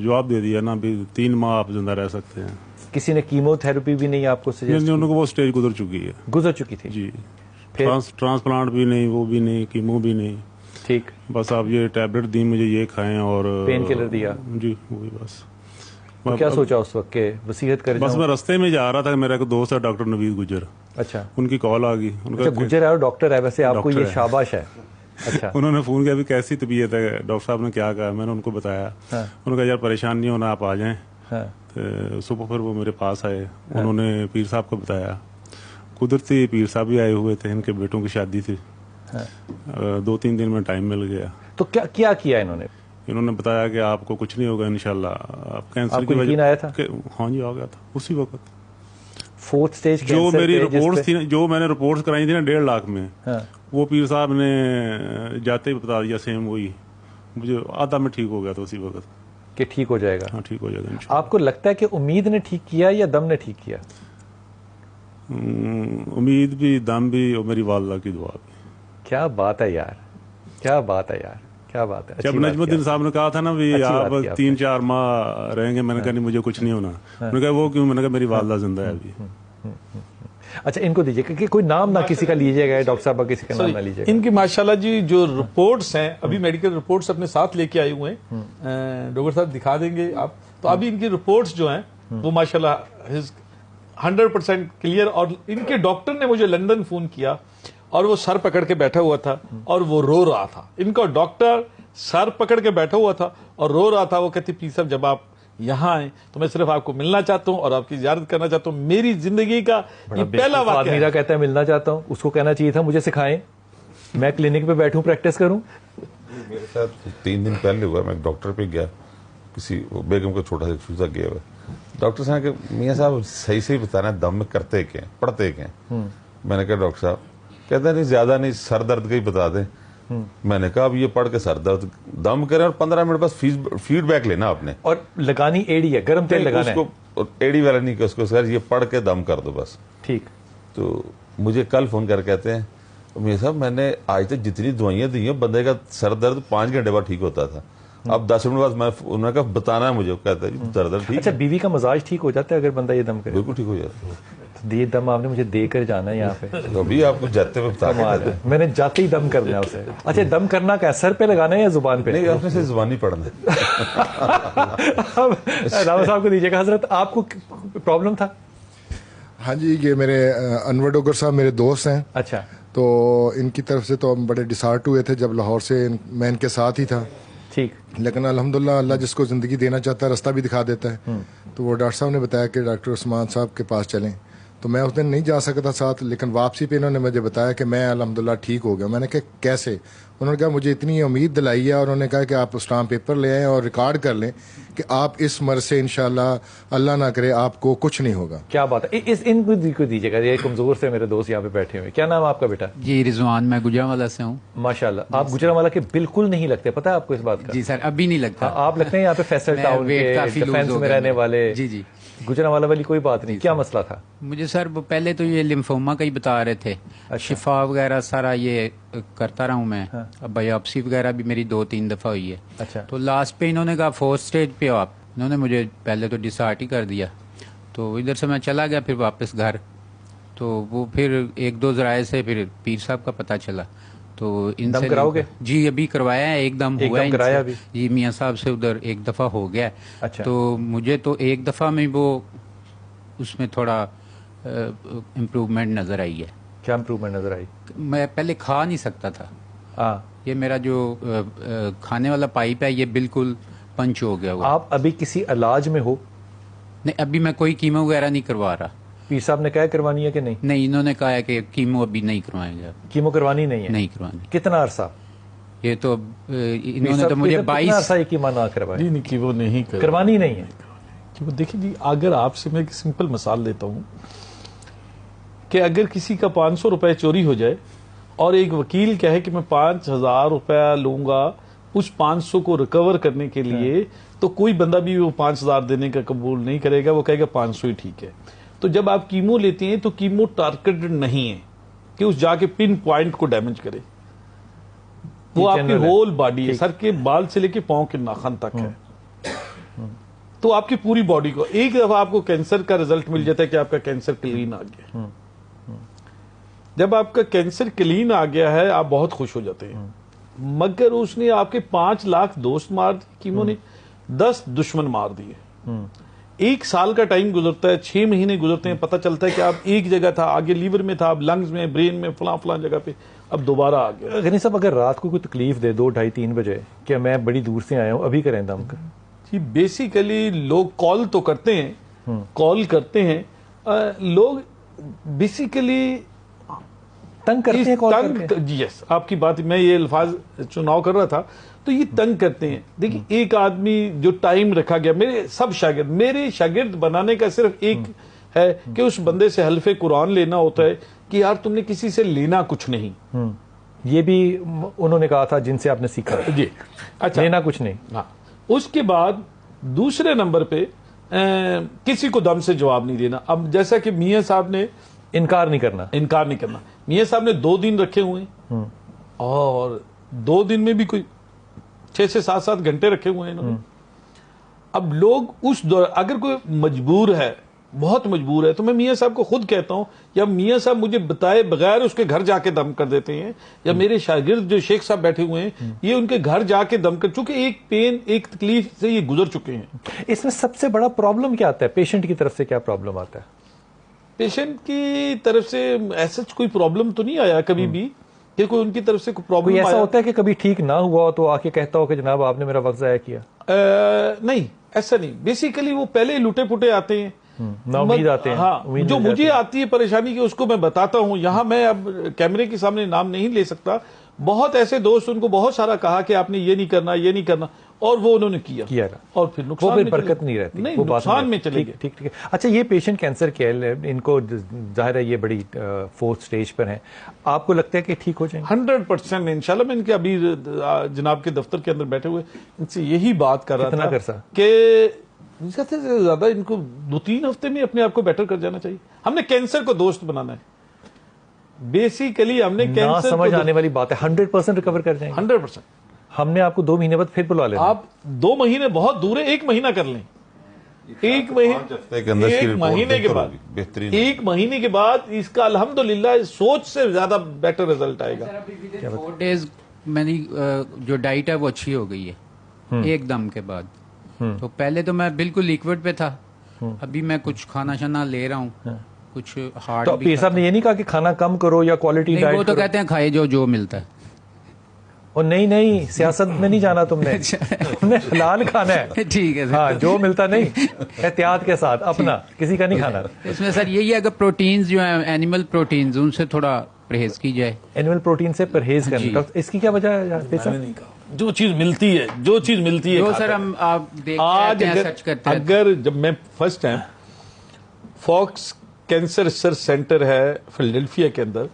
[SPEAKER 7] جواب دے دیا نا بھی 3 ماہ آپ زندہ رہ سکتے ہیں.
[SPEAKER 1] کسی نے کیمو تھراپی بھی نہیں آپ کو سجیسٹ کی؟
[SPEAKER 7] ان کو وہ سٹیج گزر چکی ہے.
[SPEAKER 1] گزر چکی تھی.
[SPEAKER 7] جی.
[SPEAKER 1] پھر
[SPEAKER 7] ٹرانسپلانٹ بھی نہیں, وہ بھی نہیں, کیمو بھی نہیں.
[SPEAKER 1] ٹھیک.
[SPEAKER 7] بس آپ یہ ٹیبلٹ دی مجھے, یہ کھائیں اور
[SPEAKER 1] پین کلر دیا.
[SPEAKER 7] جی وہی بس.
[SPEAKER 1] تو کیا سوچا اس وقت کہ وصیت کر
[SPEAKER 7] بس میں رستے میں جا رہا تھا, میرا ایک دوست ہے ڈاکٹر نوید گجر.
[SPEAKER 1] اچھا.
[SPEAKER 7] ان کی کال آ گئی.
[SPEAKER 1] گجر ہے اور ڈاکٹر ہے, ویسے آپ کو یہ شاباش ہے. اچھا.
[SPEAKER 7] انہوں نے فون کیا بھی کیسی طبیعت ہے, ڈاکٹر صاحب نے کیا کہا. میں نے ان کو بتایا. انہوں نے کہا یار پریشان نہیں ہونا, آپ آ جائیں. صبح پھر وہ میرے پاس آئے, انہوں نے پیر صاحب کو بتایا. قدرتی پیر صاحب بھی آئے ہوئے تھے, ان کے بیٹوں کی شادی تھی. 2-3 دن میں ٹائم مل گیا.
[SPEAKER 1] تو کیا کیا انہوں نے؟
[SPEAKER 7] انہوں نے بتایا کہ آپ کو کچھ نہیں ہوگا انشاءاللہ. آپ کینسر
[SPEAKER 1] کی وجہ
[SPEAKER 7] آیا تھا؟ ہاں جی, آ گیا تھا اسی وقت.
[SPEAKER 1] 4th سٹیج
[SPEAKER 7] جو میری رپورٹس تھی, جو میں نے رپورٹس کرائی تھی نا 1.5 لاکھ میں, وہ پیر صاحب نے جاتے ہی بتا دیا سیم وہی. مجھے آدھا میں ٹھیک ہو گیا تھا اسی وقت
[SPEAKER 1] کہ ٹھیک ہو جائے گا.
[SPEAKER 7] ہاں ٹھیک ہو جائے گا انشاءاللہ.
[SPEAKER 1] آپ کو لگتا ہے کہ امید نے ٹھیک کیا یا دم نے ٹھیک کیا؟
[SPEAKER 7] امید بھی, دم بھی, اور میری والدہ کی دعا بھی.
[SPEAKER 1] کیا بات ہے یار, کیا بات ہے یار, کیا بات ہے.
[SPEAKER 7] جب نجم الدین صاحب نے کہا تھا نا بھی آپ 3-4 ماہ رہیں گے, میں نے کہا نہیں مجھے کچھ نہیں ہونا. میں نے کہا وہ کیوں؟ میں نے کہا میری والدہ زندہ ہے ابھی.
[SPEAKER 1] اچھا ان کو دیجیے کہ کوئی نام نہ کسی کا لیجیے گا, ڈاکٹر صاحب کسی کا نام نہ لیجیے گا.
[SPEAKER 5] ان کی ماشاءاللہ جی جو رپورٹس ہیں, ابھی میڈیکل رپورٹس اپنے ساتھ لے کے آئے ہوئے ہیں, ڈاکٹر صاحب دکھا دیں گے آپ. تو ابھی ان کی رپورٹس جو ہیں وہ ماشاءاللہ 100% کلیئر. اور ان کے ڈاکٹر نے مجھے لندن فون کیا اور وہ سر پکڑ کے بیٹھا ہوا تھا اور وہ رو رہا تھا. ان کا ڈاکٹر سر پکڑ کے بیٹھا ہوا تھا اور رو رہا تھا. وہ کہتے پیر صاحب جب آپ یہاں آئیں تو میں صرف آپ کو ملنا چاہتا ہوں اور آپ کی زیارت کرنا چاہتا ہوں. میری زندگی کا یہ پہلا واقعہ ہے.
[SPEAKER 1] کہتا ہے ملنا چاہتا ہوں, اس کو کہنا چاہیے تھا مجھے سکھائیں, میں کلینک پہ بیٹھوں پریکٹس کروں.
[SPEAKER 6] میرے ساتھ 3 دن پہلے ہوا, میں ایک ڈاکٹر پہ گیا, کسی بیگم کا چھوٹا سا چوزا گیا ہوا. ڈاکٹر صاحب کہ میاں صاحب صحیح بتانا دم میں کرتے کیا, پڑھتے کیا؟ میں نے کہا ڈاکٹر صاحب, کہتے ہیں نہیں زیادہ نہیں, سر درد کا ہی بتا دیں. میں نے کہا اب یہ پڑھ کے سر درد دم کریں اور 15 منٹ بس فیڈ بیک لینا آپ نے.
[SPEAKER 1] اور لگانی ایڑی ہے, گرم تیل لگانا ہے,
[SPEAKER 6] ایڑی والا نہیں کہ اس کو سر یہ پڑھ کے دم کر دو بس.
[SPEAKER 1] ٹھیک. تو
[SPEAKER 6] مجھے کل فون کر کہتے ہیں میاں صاحب میں نے آج تک جتنی دوائیاں دی ہیں بندے کا سر درد 5 گھنٹے بعد ٹھیک ہوتا تھا, اب 10 منٹ بعد میں انہوں نے کہا بتانا ہے مجھے, کہتا ہے سر درد ٹھیک.
[SPEAKER 1] اچھا, بیوی کا مزاج ٹھیک ہو جاتا ہے اگر بندہ یہ دم کرے؟
[SPEAKER 6] بالکل ٹھیک ہو جاتا ہے.
[SPEAKER 1] یہ دم آپ نے مجھے دے کر جانا ہے یہاں پہ,
[SPEAKER 6] ابھی آپ کو جاتے ہوئے بتا دیں.
[SPEAKER 1] میں نے جاتے ہی دم کرنا ہے اسے. اچھا, دم کرنا کیا سر پہ لگانا ہے یا زبان پہ؟
[SPEAKER 6] نہیں, آپ نے صرف زبانی پڑھنا ہے.
[SPEAKER 1] راوت صاحب کو دیجیے گا. حضرت آپ کو پرابلم تھا؟
[SPEAKER 8] ہاں جی, یہ میرے انور ڈوگر صاحب میرے دوست ہیں.
[SPEAKER 1] اچھا.
[SPEAKER 8] تو ان کی طرف سے تو ہم بڑے ڈسہارٹ ہوئے تھے جب لاہور سے, میں ان کے ساتھ ہی تھا.
[SPEAKER 1] ٹھیک.
[SPEAKER 8] لیکن الحمدللہ اللہ جس کو زندگی دینا چاہتا ہے راستہ بھی دکھا دیتا ہے. تو وہ ڈاکٹر صاحب نے بتایا کہ ڈاکٹر عثمان صاحب کے پاس چلیں. تو میں اس دن نہیں جا سکتا ساتھ, لیکن واپسی پہ انہوں نے مجھے بتایا کہ میں الحمدللہ ٹھیک ہو گیا. میں نے کہا کیسے؟ انہوں نے کہا مجھے اتنی امید دلائی ہے, اور انہوں نے کہا کہ آپ اسٹامپ پیپر لے آئیں اور ریکارڈ کر لیں کہ آپ اس مرض سے انشاءاللہ اللہ نہ کرے آپ کو کچھ نہیں ہوگا.
[SPEAKER 1] کیا بات ہے. ان کو دیجیے گا, یہ کمزور سے میرے دوست یہاں پہ بیٹھے ہوئے. کیا نام ہے آپ کا بیٹا؟
[SPEAKER 9] جی رضوان, میں گجرانوالہ سے ہوں.
[SPEAKER 1] ماشاءاللہ, آپ گجرانوالہ کے بالکل نہیں لگتے, پتہ ہے آپ کو اس بات کا؟
[SPEAKER 9] جی سر, ابھی نہیں لگتا.
[SPEAKER 1] آپ لگتے ہیں یہاں پہ فیصل ٹاؤن کے ڈیفینس میں رہنے والے.
[SPEAKER 9] جی جی.
[SPEAKER 1] گجرانوالہ والی کوئی بات نہیں. کیا مسئلہ تھا؟
[SPEAKER 9] مجھے سر پہلے تو یہ لمفوما کا ہی بتا رہے تھے. شفا وغیرہ سارا یہ کرتا رہا ہوں میں. اب بایوپسی وغیرہ بھی میری 2-3 دفعہ ہوئی ہے.
[SPEAKER 1] اچھا.
[SPEAKER 9] تو لاسٹ پہ انہوں نے کہا 4th اسٹیج پہ آپ, انہوں نے مجھے پہلے تو ڈسہارٹ ہی کر دیا. تو ادھر سے میں چلا گیا پھر واپس گھر. تو وہ پھر 1-2 ذرائع سے پھر پیر صاحب کا پتہ چلا. تو ان
[SPEAKER 1] دم
[SPEAKER 9] سے
[SPEAKER 1] کراؤ گے؟
[SPEAKER 9] جی ابھی کروایا ہے, ایک دم ہوا ہے
[SPEAKER 1] کرایا ابھی؟
[SPEAKER 9] جی میاں صاحب سے ادھر ایک دفعہ ہو گیا.
[SPEAKER 1] اچھا.
[SPEAKER 9] تو مجھے تو ایک دفعہ میں وہ اس میں تھوڑا امپروومنٹ نظر آئی ہے.
[SPEAKER 1] کیا امپروومنٹ نظر آئی؟
[SPEAKER 9] میں پہلے کھا نہیں سکتا تھا.
[SPEAKER 1] ہاں.
[SPEAKER 9] یہ میرا جو کھانے والا پائپ ہے یہ بالکل پنچ ہو گیا ہوا.
[SPEAKER 1] آپ ابھی کسی علاج میں ہو؟
[SPEAKER 9] نہیں, ابھی میں کوئی کیمو وغیرہ نہیں کروا رہا.
[SPEAKER 1] پیر صاحب نے کہا کروانی ہے کہ نہیں؟
[SPEAKER 9] نہیں, انہوں نے کہا ہے کہ کیمو ابھی نہیں کروائیں گے.
[SPEAKER 1] کیمو کروانی نہیں ہے؟
[SPEAKER 9] نہیں کروانی.
[SPEAKER 1] کتنا عرصہ؟
[SPEAKER 9] یہ تو انہوں نے تو مجھے 22
[SPEAKER 1] عرصہ یہ کیمو نہ کروائے.
[SPEAKER 5] نہیں, کیمو نہیں
[SPEAKER 1] کروانی نہیں ہے.
[SPEAKER 5] دیکھیں جی, اگر آپ سے میں ایک سمپل مثال دیتا ہوں کہ اگر کسی کا 500 روپے چوری ہو جائے اور ایک وکیل کہے کہ میں 5000 روپے لوں گا اس 500 کو ریکور کرنے کے لیے, تو کوئی بندہ بھی وہ 5000 دینے کا قبول نہیں کرے گا, وہ کہے گا 500 ہی ٹھیک ہے. تو جب آپ کیمو لیتے ہیں تو کیمو ٹارگیٹڈ نہیں ہے کہ اس جا کے پن پوائنٹ کو ڈیمیج کرے. وہ آپ کی ہول باڈی ہے, سر کے بال سے لے کے پاؤں کے ناخن تک ہے. تو آپ کی پوری باڈی کو ایک دفعہ آپ کو کینسر کا رزلٹ مل جاتا ہے کہ آپ کا کینسر کلین آ گیا. جب آپ کا کینسر کلین آ گیا ہے آپ بہت خوش ہو جاتے ہیں, مگر اس نے آپ کے 5 لاکھ دوست مار دیے, کیمو نے 10 دشمن مار دیے. 1 سال کا ٹائم گزرتا ہے, 6 مہینے گزرتے ہیں, پتہ چلتا ہے کہ آپ ایک جگہ تھا, آگے لیور میں تھا, اب لنگز میں, برین میں, فلاں جگہ پہ, اب دوبارہ آ گیا.
[SPEAKER 1] غنی صاحب اگر رات کو کوئی تکلیف دے 2, 2:30, 3 بجے کہ میں بڑی دور سے آیا ہوں, ابھی کریں دم کا؟
[SPEAKER 5] جی بیسیکلی لوگ کال تو کرتے ہیں, لوگ بیسیکلی
[SPEAKER 1] تنگ کرتے ہیں.
[SPEAKER 5] جی یس, آپ کی بات, میں یہ الفاظ چناؤ کر رہا تھا, تو یہ تنگ کرتے ہیں. دیکھیں ایک آدمی جو ٹائم رکھا گیا, میرے شاگرد بنانے کا صرف ایک ہے کہ اس بندے سے حلف قرآن لینا ہوتا ہے کہ یار تم نے کسی سے لینا کچھ نہیں.
[SPEAKER 1] یہ بھی انہوں نے کہا تھا جن سے آپ نے سیکھا.
[SPEAKER 5] جی اچھا,
[SPEAKER 1] لینا کچھ نہیں.
[SPEAKER 5] ہاں. اس کے بعد دوسرے نمبر پہ کسی کو دم سے جواب نہیں دینا. اب جیسا کہ میاں صاحب نے
[SPEAKER 1] انکار نہیں کرنا.
[SPEAKER 5] میاں صاحب نے 2 دن رکھے ہوئے ہیں, اور 2 دن میں بھی کوئی 6 سے 7 گھنٹے رکھے ہوئے ہیں انہوں نے. اب لوگ اس دور اگر کوئی مجبور ہے, بہت مجبور ہے, تو میں میاں صاحب کو خود کہتا ہوں, یا میاں صاحب مجھے بتائے بغیر اس کے گھر جا کے دم کر دیتے ہیں, یا میرے شاگرد جو شیخ صاحب بیٹھے ہوئے ہیں یہ ان کے گھر جا کے دم کر چکے, ایک پین ایک تکلیف سے یہ گزر چکے ہیں.
[SPEAKER 1] اس میں سب سے بڑا پرابلم کیا آتا ہے؟ پیشنٹ کی طرف سے کیا پرابلم آتا ہے؟
[SPEAKER 5] پیشنٹ کی طرف سے ایسا کوئی پرابلم تو نہیں آیا کبھی بھی کہ کوئی ان کی طرف سے کوئی پرابلم
[SPEAKER 1] ایسا ہوتا ہے کہ کبھی ٹھیک نہ ہوا تو آ کے کہتا ہو کہ جناب آپ نے میرا وقت ضائع کیا؟
[SPEAKER 5] نہیں, ایسا نہیں. بیسیکلی وہ پہلے لوٹے پوٹے آتے ہیں,
[SPEAKER 1] امید آتے ہیں.
[SPEAKER 5] ہاں, جو مجھے آتی ہے پریشانی کی اس کو میں بتاتا ہوں. یہاں میں اب کیمرے کے سامنے نام نہیں لے سکتا. بہت ایسے دوست, ان کو بہت سارا کہا کہ آپ نے یہ نہیں کرنا, اور وہ انہوں نے کیا اور پھر
[SPEAKER 1] وہ
[SPEAKER 5] نقصان
[SPEAKER 1] پھر
[SPEAKER 5] میں
[SPEAKER 1] برکت نہیں رہتی،
[SPEAKER 5] نہیں
[SPEAKER 1] وہ بات
[SPEAKER 5] نقصان میں چلے گئے.
[SPEAKER 1] ٹھیک ٹھیک. اچھا یہ پیشنٹ کینسر کے ان کو ظاہر ہے یہ بڑی 4th سٹیج پر ہیں، آپ کو لگتا ہے کہ ٹھیک ہو جائیں گے؟
[SPEAKER 5] 100% انشاءاللہ. میں ان کے ابھی جناب کے دفتر کے اندر بیٹھے ہوئے ان سے یہی بات کر رہا
[SPEAKER 1] کتنا
[SPEAKER 5] تھا
[SPEAKER 1] عرصہ؟
[SPEAKER 5] کہ زیادہ سے زیادہ ان کو 2-3 ہفتے میں اپنے آپ کو بیٹر کر جانا چاہیے. ہم نے کینسر کو دوست بنانا ہے بیسیکلی. ہم نے
[SPEAKER 1] نہ
[SPEAKER 5] کینسر
[SPEAKER 1] سمجھ آنے والی بات ہے. 100% ریکور کر جائیں گے.
[SPEAKER 5] 100%.
[SPEAKER 1] ہم نے آپ کو 2 مہینے بعد پھر بلا لیا.
[SPEAKER 5] آپ 2 مہینے بہت دور ہے، 1 مہینہ کر لیں. 1 مہینے کے بعد
[SPEAKER 6] بہترین
[SPEAKER 5] 1 مہینے کے بعد اس کا الحمدللہ سوچ سے زیادہ بیٹر رزلٹ آئے گا.
[SPEAKER 9] 4 days میری جو ڈائٹ ہے وہ اچھی ہو گئی ہے ایک دم کے بعد. تو پہلے تو میں بالکل لیکوڈ پہ تھا، ابھی میں کچھ کھانا شانا لے رہا ہوں، کچھ ہارڈ.
[SPEAKER 1] تو پیر صاحب نے یہ نہیں کہا کہ کھانا کم کرو یا کوالٹی ڈائٹ؟
[SPEAKER 9] وہ تو کہتے ہیں کھائے جو ملتا ہے.
[SPEAKER 1] اور نہیں سیاست میں نہیں جانا تم نے حلال کھانا ہے.
[SPEAKER 9] ٹھیک ہے
[SPEAKER 1] ہاں جو ملتا نہیں، احتیاط کے ساتھ اپنا، کسی کا نہیں کھانا.
[SPEAKER 9] اس میں سر یہی ہے کہ پروٹینز جو ہیں اینیمل پروٹینز ان سے تھوڑا پرہیز کی جائے.
[SPEAKER 1] اینیمل پروٹین سے پرہیز کرنا، اس کی کیا وجہ ہے؟
[SPEAKER 5] جو چیز ملتی ہے
[SPEAKER 9] جو سر ہم آپ دیکھتے ہیں سرچ کرتے ہیں.
[SPEAKER 5] اگر جب میں first time Fox cancer research centre ہے فیلڈلفیا کے اندر،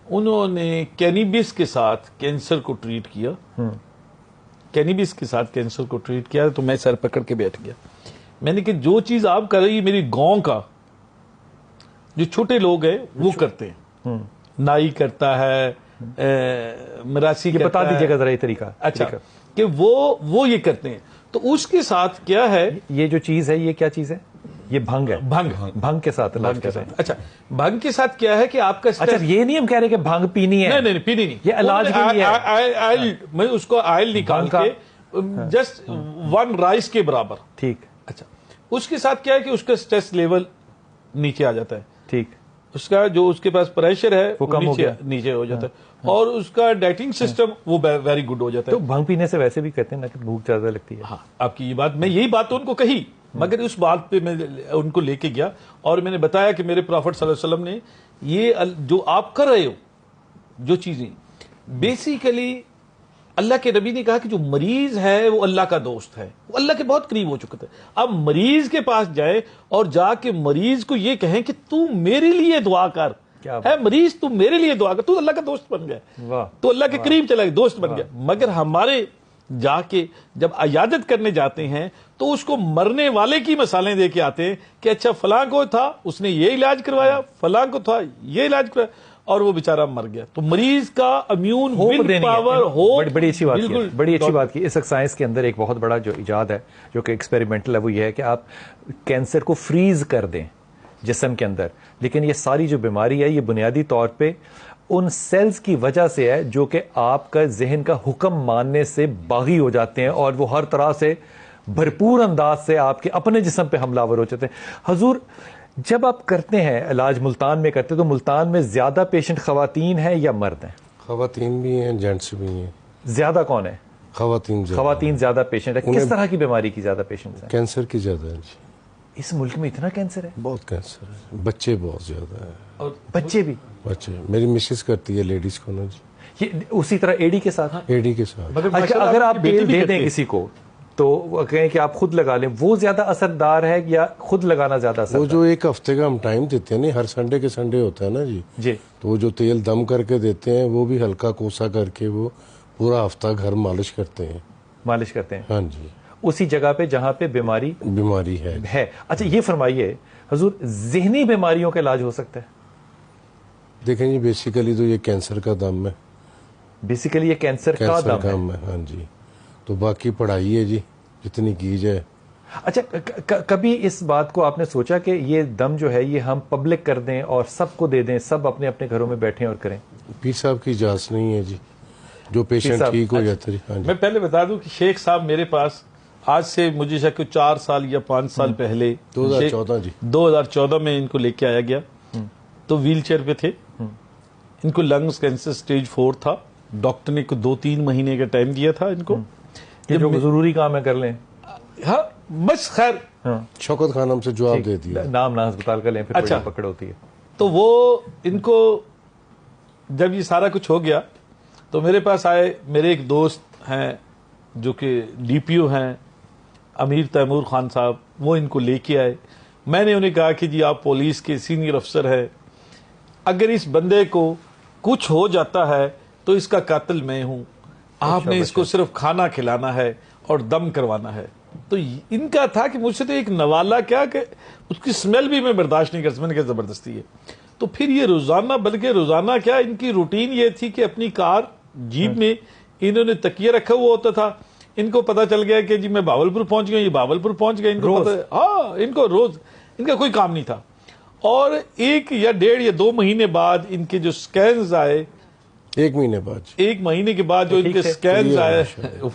[SPEAKER 5] انہوں نے کینیبس کے ساتھ کینسر کو ٹریٹ کیا. کینیبس کے ساتھ کینسر کو ٹریٹ کیا تو میں سر پکڑ کے بیٹھ گیا. میں نے کہ جو چیز آپ کر رہی میری گاؤں کا جو چھوٹے لوگ ہیں وہ کرتے ہیں. نائی کرتا ہے، مراسی
[SPEAKER 1] یہ بتا دیجیے گا ذرا یہ طریقہ.
[SPEAKER 5] اچھا کہ وہ یہ کرتے ہیں. تو اس کے ساتھ کیا ہے،
[SPEAKER 1] یہ جو چیز ہے یہ کیا چیز ہے؟ یہ بھنگ ہے. بھنگ کے ساتھ علاج کرتے ہیں.
[SPEAKER 5] اچھا بھنگ کے ساتھ کیا ہے کہ آپ کا
[SPEAKER 1] اچھا یہ نہیں ہم کہہ رہے کہ بھنگ پینی ہے.
[SPEAKER 5] نہیں پینی نہیں،
[SPEAKER 1] یہ علاج کے لیے
[SPEAKER 5] آئل میں اس کو آئل نکال کے جسٹ 1 رائس کے برابر.
[SPEAKER 1] ٹھیک.
[SPEAKER 5] اچھا اس کے ساتھ کیا ہے کہ اس کا سٹریس لیول نیچے آ جاتا ہے.
[SPEAKER 1] ٹھیک.
[SPEAKER 5] اس کا جو اس کے پاس پریشر ہے
[SPEAKER 1] وہ کم ہو گیا،
[SPEAKER 5] نیچے ہو جاتا ہے، اور اس کا ڈائٹنگ سسٹم وہ ویری گڈ ہو جاتا ہے.
[SPEAKER 1] تو بھنگ پینے سے ویسے بھی کہتے ہیں نا کہ بھوک زیادہ لگتی ہے.
[SPEAKER 5] ہاں آپ کی یہ بات، میں یہی بات تو ان کو کہی، مگر اس بات پہ میں ان کو لے کے گیا اور میں نے بتایا کہ میرے پروفٹ صلی اللہ علیہ وسلم نے یہ جو آپ کر رہے ہو جو چیزیں بیسیکلی اللہ کے نبی نے کہا کہ جو مریض ہے وہ اللہ کا دوست ہے، وہ اللہ کے بہت قریب ہو چکا تھا. اب مریض کے پاس جائے اور جا کے مریض کو یہ کہیں کہ تو میرے لیے دعا کر، ہے مریض تو میرے لیے دعا کر، تو اللہ کا دوست بن گیا، تو اللہ کے قریب چلا گیا، دوست بن گیا. مگر ہمارے جا کے جب عیادت کرنے جاتے ہیں تو اس کو مرنے والے کی مثالیں دے کے آتے ہیں کہ اچھا فلاں کو تھا اس نے یہ علاج کروایا، فلاں کو تھا یہ علاج کروایا، اور وہ بیچارہ مر گیا. تو مریض کا امیون پاور
[SPEAKER 1] بڑی اچھی بات کی، بڑی اچھی بات کی. اس وقت سائنس کے اندر ایک بہت بڑا جو ایجاد ہے جو کہ ایکسپیریمنٹل ہے وہ یہ ہے کہ آپ کینسر کو فریز کر دیں جسم کے اندر. لیکن یہ ساری جو بیماری ہے یہ بنیادی طور پہ ان سیلز کی وجہ سے ہے جو کہ آپ کا ذہن کا حکم ماننے سے باغی ہو جاتے ہیں اور وہ ہر طرح سے بھرپور انداز سے آپ کے اپنے جسم پہ حملہ آور ہو جاتے ہیں. حضور جب آپ کرتے ہیں علاج ملتان میں کرتے تو ملتان میں زیادہ پیشنٹ خواتین ہیں یا مرد ہیں؟
[SPEAKER 10] خواتین بھی ہیں جینٹس بھی ہیں.
[SPEAKER 1] زیادہ کون ہے؟
[SPEAKER 10] خواتین
[SPEAKER 1] زیادہ پیشنٹ ہے. کس طرح کی بیماری کی زیادہ پیشنٹ ہیں؟
[SPEAKER 10] کینسر کی زیادہ ہے.
[SPEAKER 1] اس ملک میں اتنا کینسر ہے؟
[SPEAKER 10] بہت کینسر ہے، بچے بہت زیادہ ہیں.
[SPEAKER 1] اور بچے بھی؟
[SPEAKER 10] بچے میری مسز کرتی ہے لیڈیز کو نا جی.
[SPEAKER 1] یہ اسی طرح ایڈی کے ساتھ؟
[SPEAKER 10] ایڈی کے ساتھ.
[SPEAKER 1] اگر آپ تیل دے دیں کسی کو تو کہیں کہ آپ خود لگا لیں، وہ زیادہ اثردار ہے یا خود لگانا زیادہ اثردار؟
[SPEAKER 10] وہ جو 1 ہفتے کا ہم ٹائم دیتے ہیں نا، ہر سنڈے کے سنڈے ہوتا ہے نا جی، تو وہ جو تیل دم کر کے دیتے ہیں وہ بھی ہلکا کوسا کر کے وہ پورا ہفتہ گھر مالش کرتے ہیں.
[SPEAKER 1] ہاں جی، اسی جگہ پہ جہاں پہ بیماری ہے. اچھا یہ فرمائیے حضور، ذہنی بیماریوں کا علاج ہو سکتا ہے؟
[SPEAKER 10] دیکھیں جی بیسیکلی تو یہ کینسر کا دم ہے.
[SPEAKER 1] بیسیکلی یہ کینسر کا دم ہے.
[SPEAKER 10] ہاں جی. تو باقی پڑھائی ہے جی جتنی کی جائے.
[SPEAKER 1] اچھا کبھی اس بات کو آپ نے سوچا کہ یہ دم جو ہے یہ ہم پبلک کر دیں اور سب کو دے دیں، سب اپنے اپنے گھروں میں بیٹھیں اور کریں؟
[SPEAKER 10] پیر صاحب کی اجازت نہیں ہے جی، جو پیشنٹ ٹھیک ہو جاتا ہے.
[SPEAKER 5] میں پہلے بتا دوں کہ شیخ صاحب میرے پاس آج سے مجھے شاید 4 سال یا 5 سال پہلے 2014 میں ان کو لے کے آیا گیا. تو ویل چیئر پہ تھے، ان کو لنگز کینسر سٹیج 4 تھا. ڈاکٹر نے 2-3 مہینے کا ٹائم دیا تھا ان کو.
[SPEAKER 1] یہ جو ضروری کام ہے کر لیں.
[SPEAKER 5] ہاں بس خیر
[SPEAKER 10] شوکت خانم سے جواب دے دیا،
[SPEAKER 1] نام نہ ہسپتال کا لیں پھر
[SPEAKER 5] اچھا
[SPEAKER 1] پکڑ ہوتی ہے.
[SPEAKER 5] تو وہ ان کو جب یہ سارا کچھ ہو گیا تو میرے پاس آئے. میرے ایک دوست ہیں جو کہ ڈی پی او ہیں امیر تیمور خان صاحب، وہ ان کو لے کے آئے. میں نے انہیں کہا کہ جی آپ پولیس کے سینئر افسر ہے، اگر اس بندے کو کچھ ہو جاتا ہے تو اس کا قاتل میں ہوں، آپ نے اس کو صرف کھانا کھلانا ہے اور دم کروانا ہے. تو ان کا تھا کہ مجھ سے تو ایک نوالا کیا کہ اس کی سمیل بھی میں برداشت نہیں کر سکتا. میں نے کہا زبردستی ہے. تو پھر یہ روزانہ، بلکہ روزانہ کیا ان کی روٹین یہ تھی کہ اپنی کار جیپ میں انہوں نے تکیہ رکھا ہوا ہوتا تھا. ان کو پتا چل گیا کہ جی میں باولپور پہنچ گیا، یہ باولپور پہنچ گیا. ان کو ہاں، ان کو روز ان کا کوئی کام نہیں تھا. اور 1 یا 1.5 یا 2 مہینے بعد ان کے جو سکینز آئے،
[SPEAKER 10] 1 مہینے کے بعد
[SPEAKER 5] جو ان کے سکینز آئے،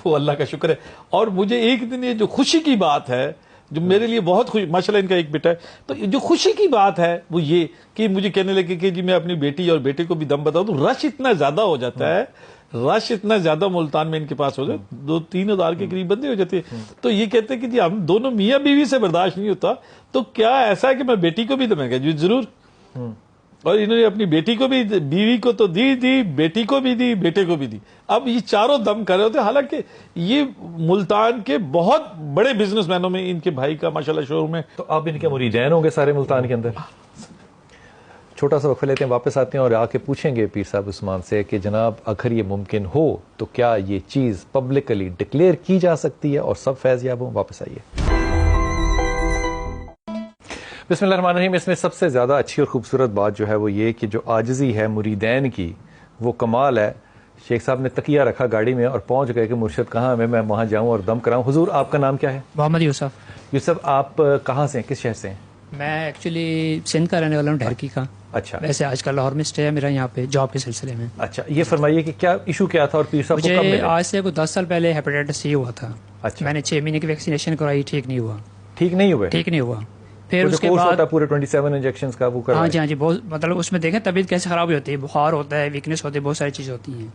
[SPEAKER 5] وہ اللہ کا شکر ہے. اور مجھے ایک دن یہ جو خوشی کی بات ہے، جو میرے لیے بہت خوشی، ماشاءاللہ ان کا ایک بیٹا ہے، تو جو خوشی کی بات ہے وہ یہ کہ مجھے کہنے لگے کہ جی میں اپنی بیٹی اور بیٹے کو بھی دم بتاؤں. تو رش اتنا زیادہ ہو جاتا ہے، رش اتنا زیادہ ملتان میں ان کے پاس ہو جاتا، 2-3 ہزار کے قریب بندے ہو جاتے ہیں. تو یہ کہتے ہیں کہ جی ہم دونوں میاں بیوی سے برداشت نہیں ہوتا، تو کیا ایسا ہے کہ میں بیٹی کو بھی دوں؟ میں کہا جی ضرور. اور انہوں نے اپنی بیٹی کو بھی، بیوی کو تو دی، بیٹی کو بھی دی، بیٹے کو بھی دی. اب یہ چاروں دم کر رہے ہوتے. حالانکہ یہ ملتان کے بہت بڑے بزنس مینوں میں ان کے بھائی کا ماشاءاللہ شو روم ہے.
[SPEAKER 1] تو اب ان کے مریدین ہوں گے سارے ملتان کے اندر. چھوٹا سا وقفہ لیتے ہیں، واپس آتے ہیں اور آ کے پوچھیں گے پیر صاحب عثمان سے کہ جناب اگر یہ ممکن ہو تو کیا یہ چیز پبلکلی ڈکلیئر کی جا سکتی ہے اور سب فیض یاب ہوں. واپس آئیے. بسم اللہ الرحمن الرحیم. اس میں سب سے زیادہ اچھی اور خوبصورت بات جو ہے وہ یہ کہ جو عاجزی ہے مریدین کی، وہ کمال ہے. شیخ صاحب نے تکیہ رکھا گاڑی میں اور پہنچ گئے کہ مرشد کہاں ہے، میں وہاں جاؤں اور دم کراؤں. حضور آپ کا نام کیا ہے؟
[SPEAKER 11] محمد یوسف.
[SPEAKER 1] یوسف آپ کہاں سے ہیں، کس شہر سے ہیں؟
[SPEAKER 11] میں ایکچولی سندھ کا رہنے والا ہوں، ڈھرکی کا.
[SPEAKER 1] اچھا.
[SPEAKER 11] ویسے آج کل لاہور میں اسٹے ہے میرا یہاں پہ جاب کے سلسلے میں.
[SPEAKER 1] اچھا، یہ فرمائیے کہ کیا ایشو کیا تھا اور پیر صاحب کو کب ملے؟
[SPEAKER 11] مجھے آج سے کوئی 10 سال پہلے ہیپیٹائٹس سی ہوا تھا.
[SPEAKER 1] اچھا.
[SPEAKER 11] میں نے 6 مہینے کی ویکسینیشن کرائی، ٹھیک نہیں ہوا.
[SPEAKER 1] ٹھیک نہیں ہوئے؟
[SPEAKER 11] ٹھیک نہیں ہوا. پھر اس کے بعد
[SPEAKER 1] پورے 27 انجیکشنز کا وہ کرا.
[SPEAKER 11] ہاں جی بہت، مطلب اس میں دیکھیں طبیعت کیسے خراب ہوتی ہے، بخار ہوتا ہے، ویکنیس ہوتی ہے، بہت ساری چیزیں ہوتی ہیں.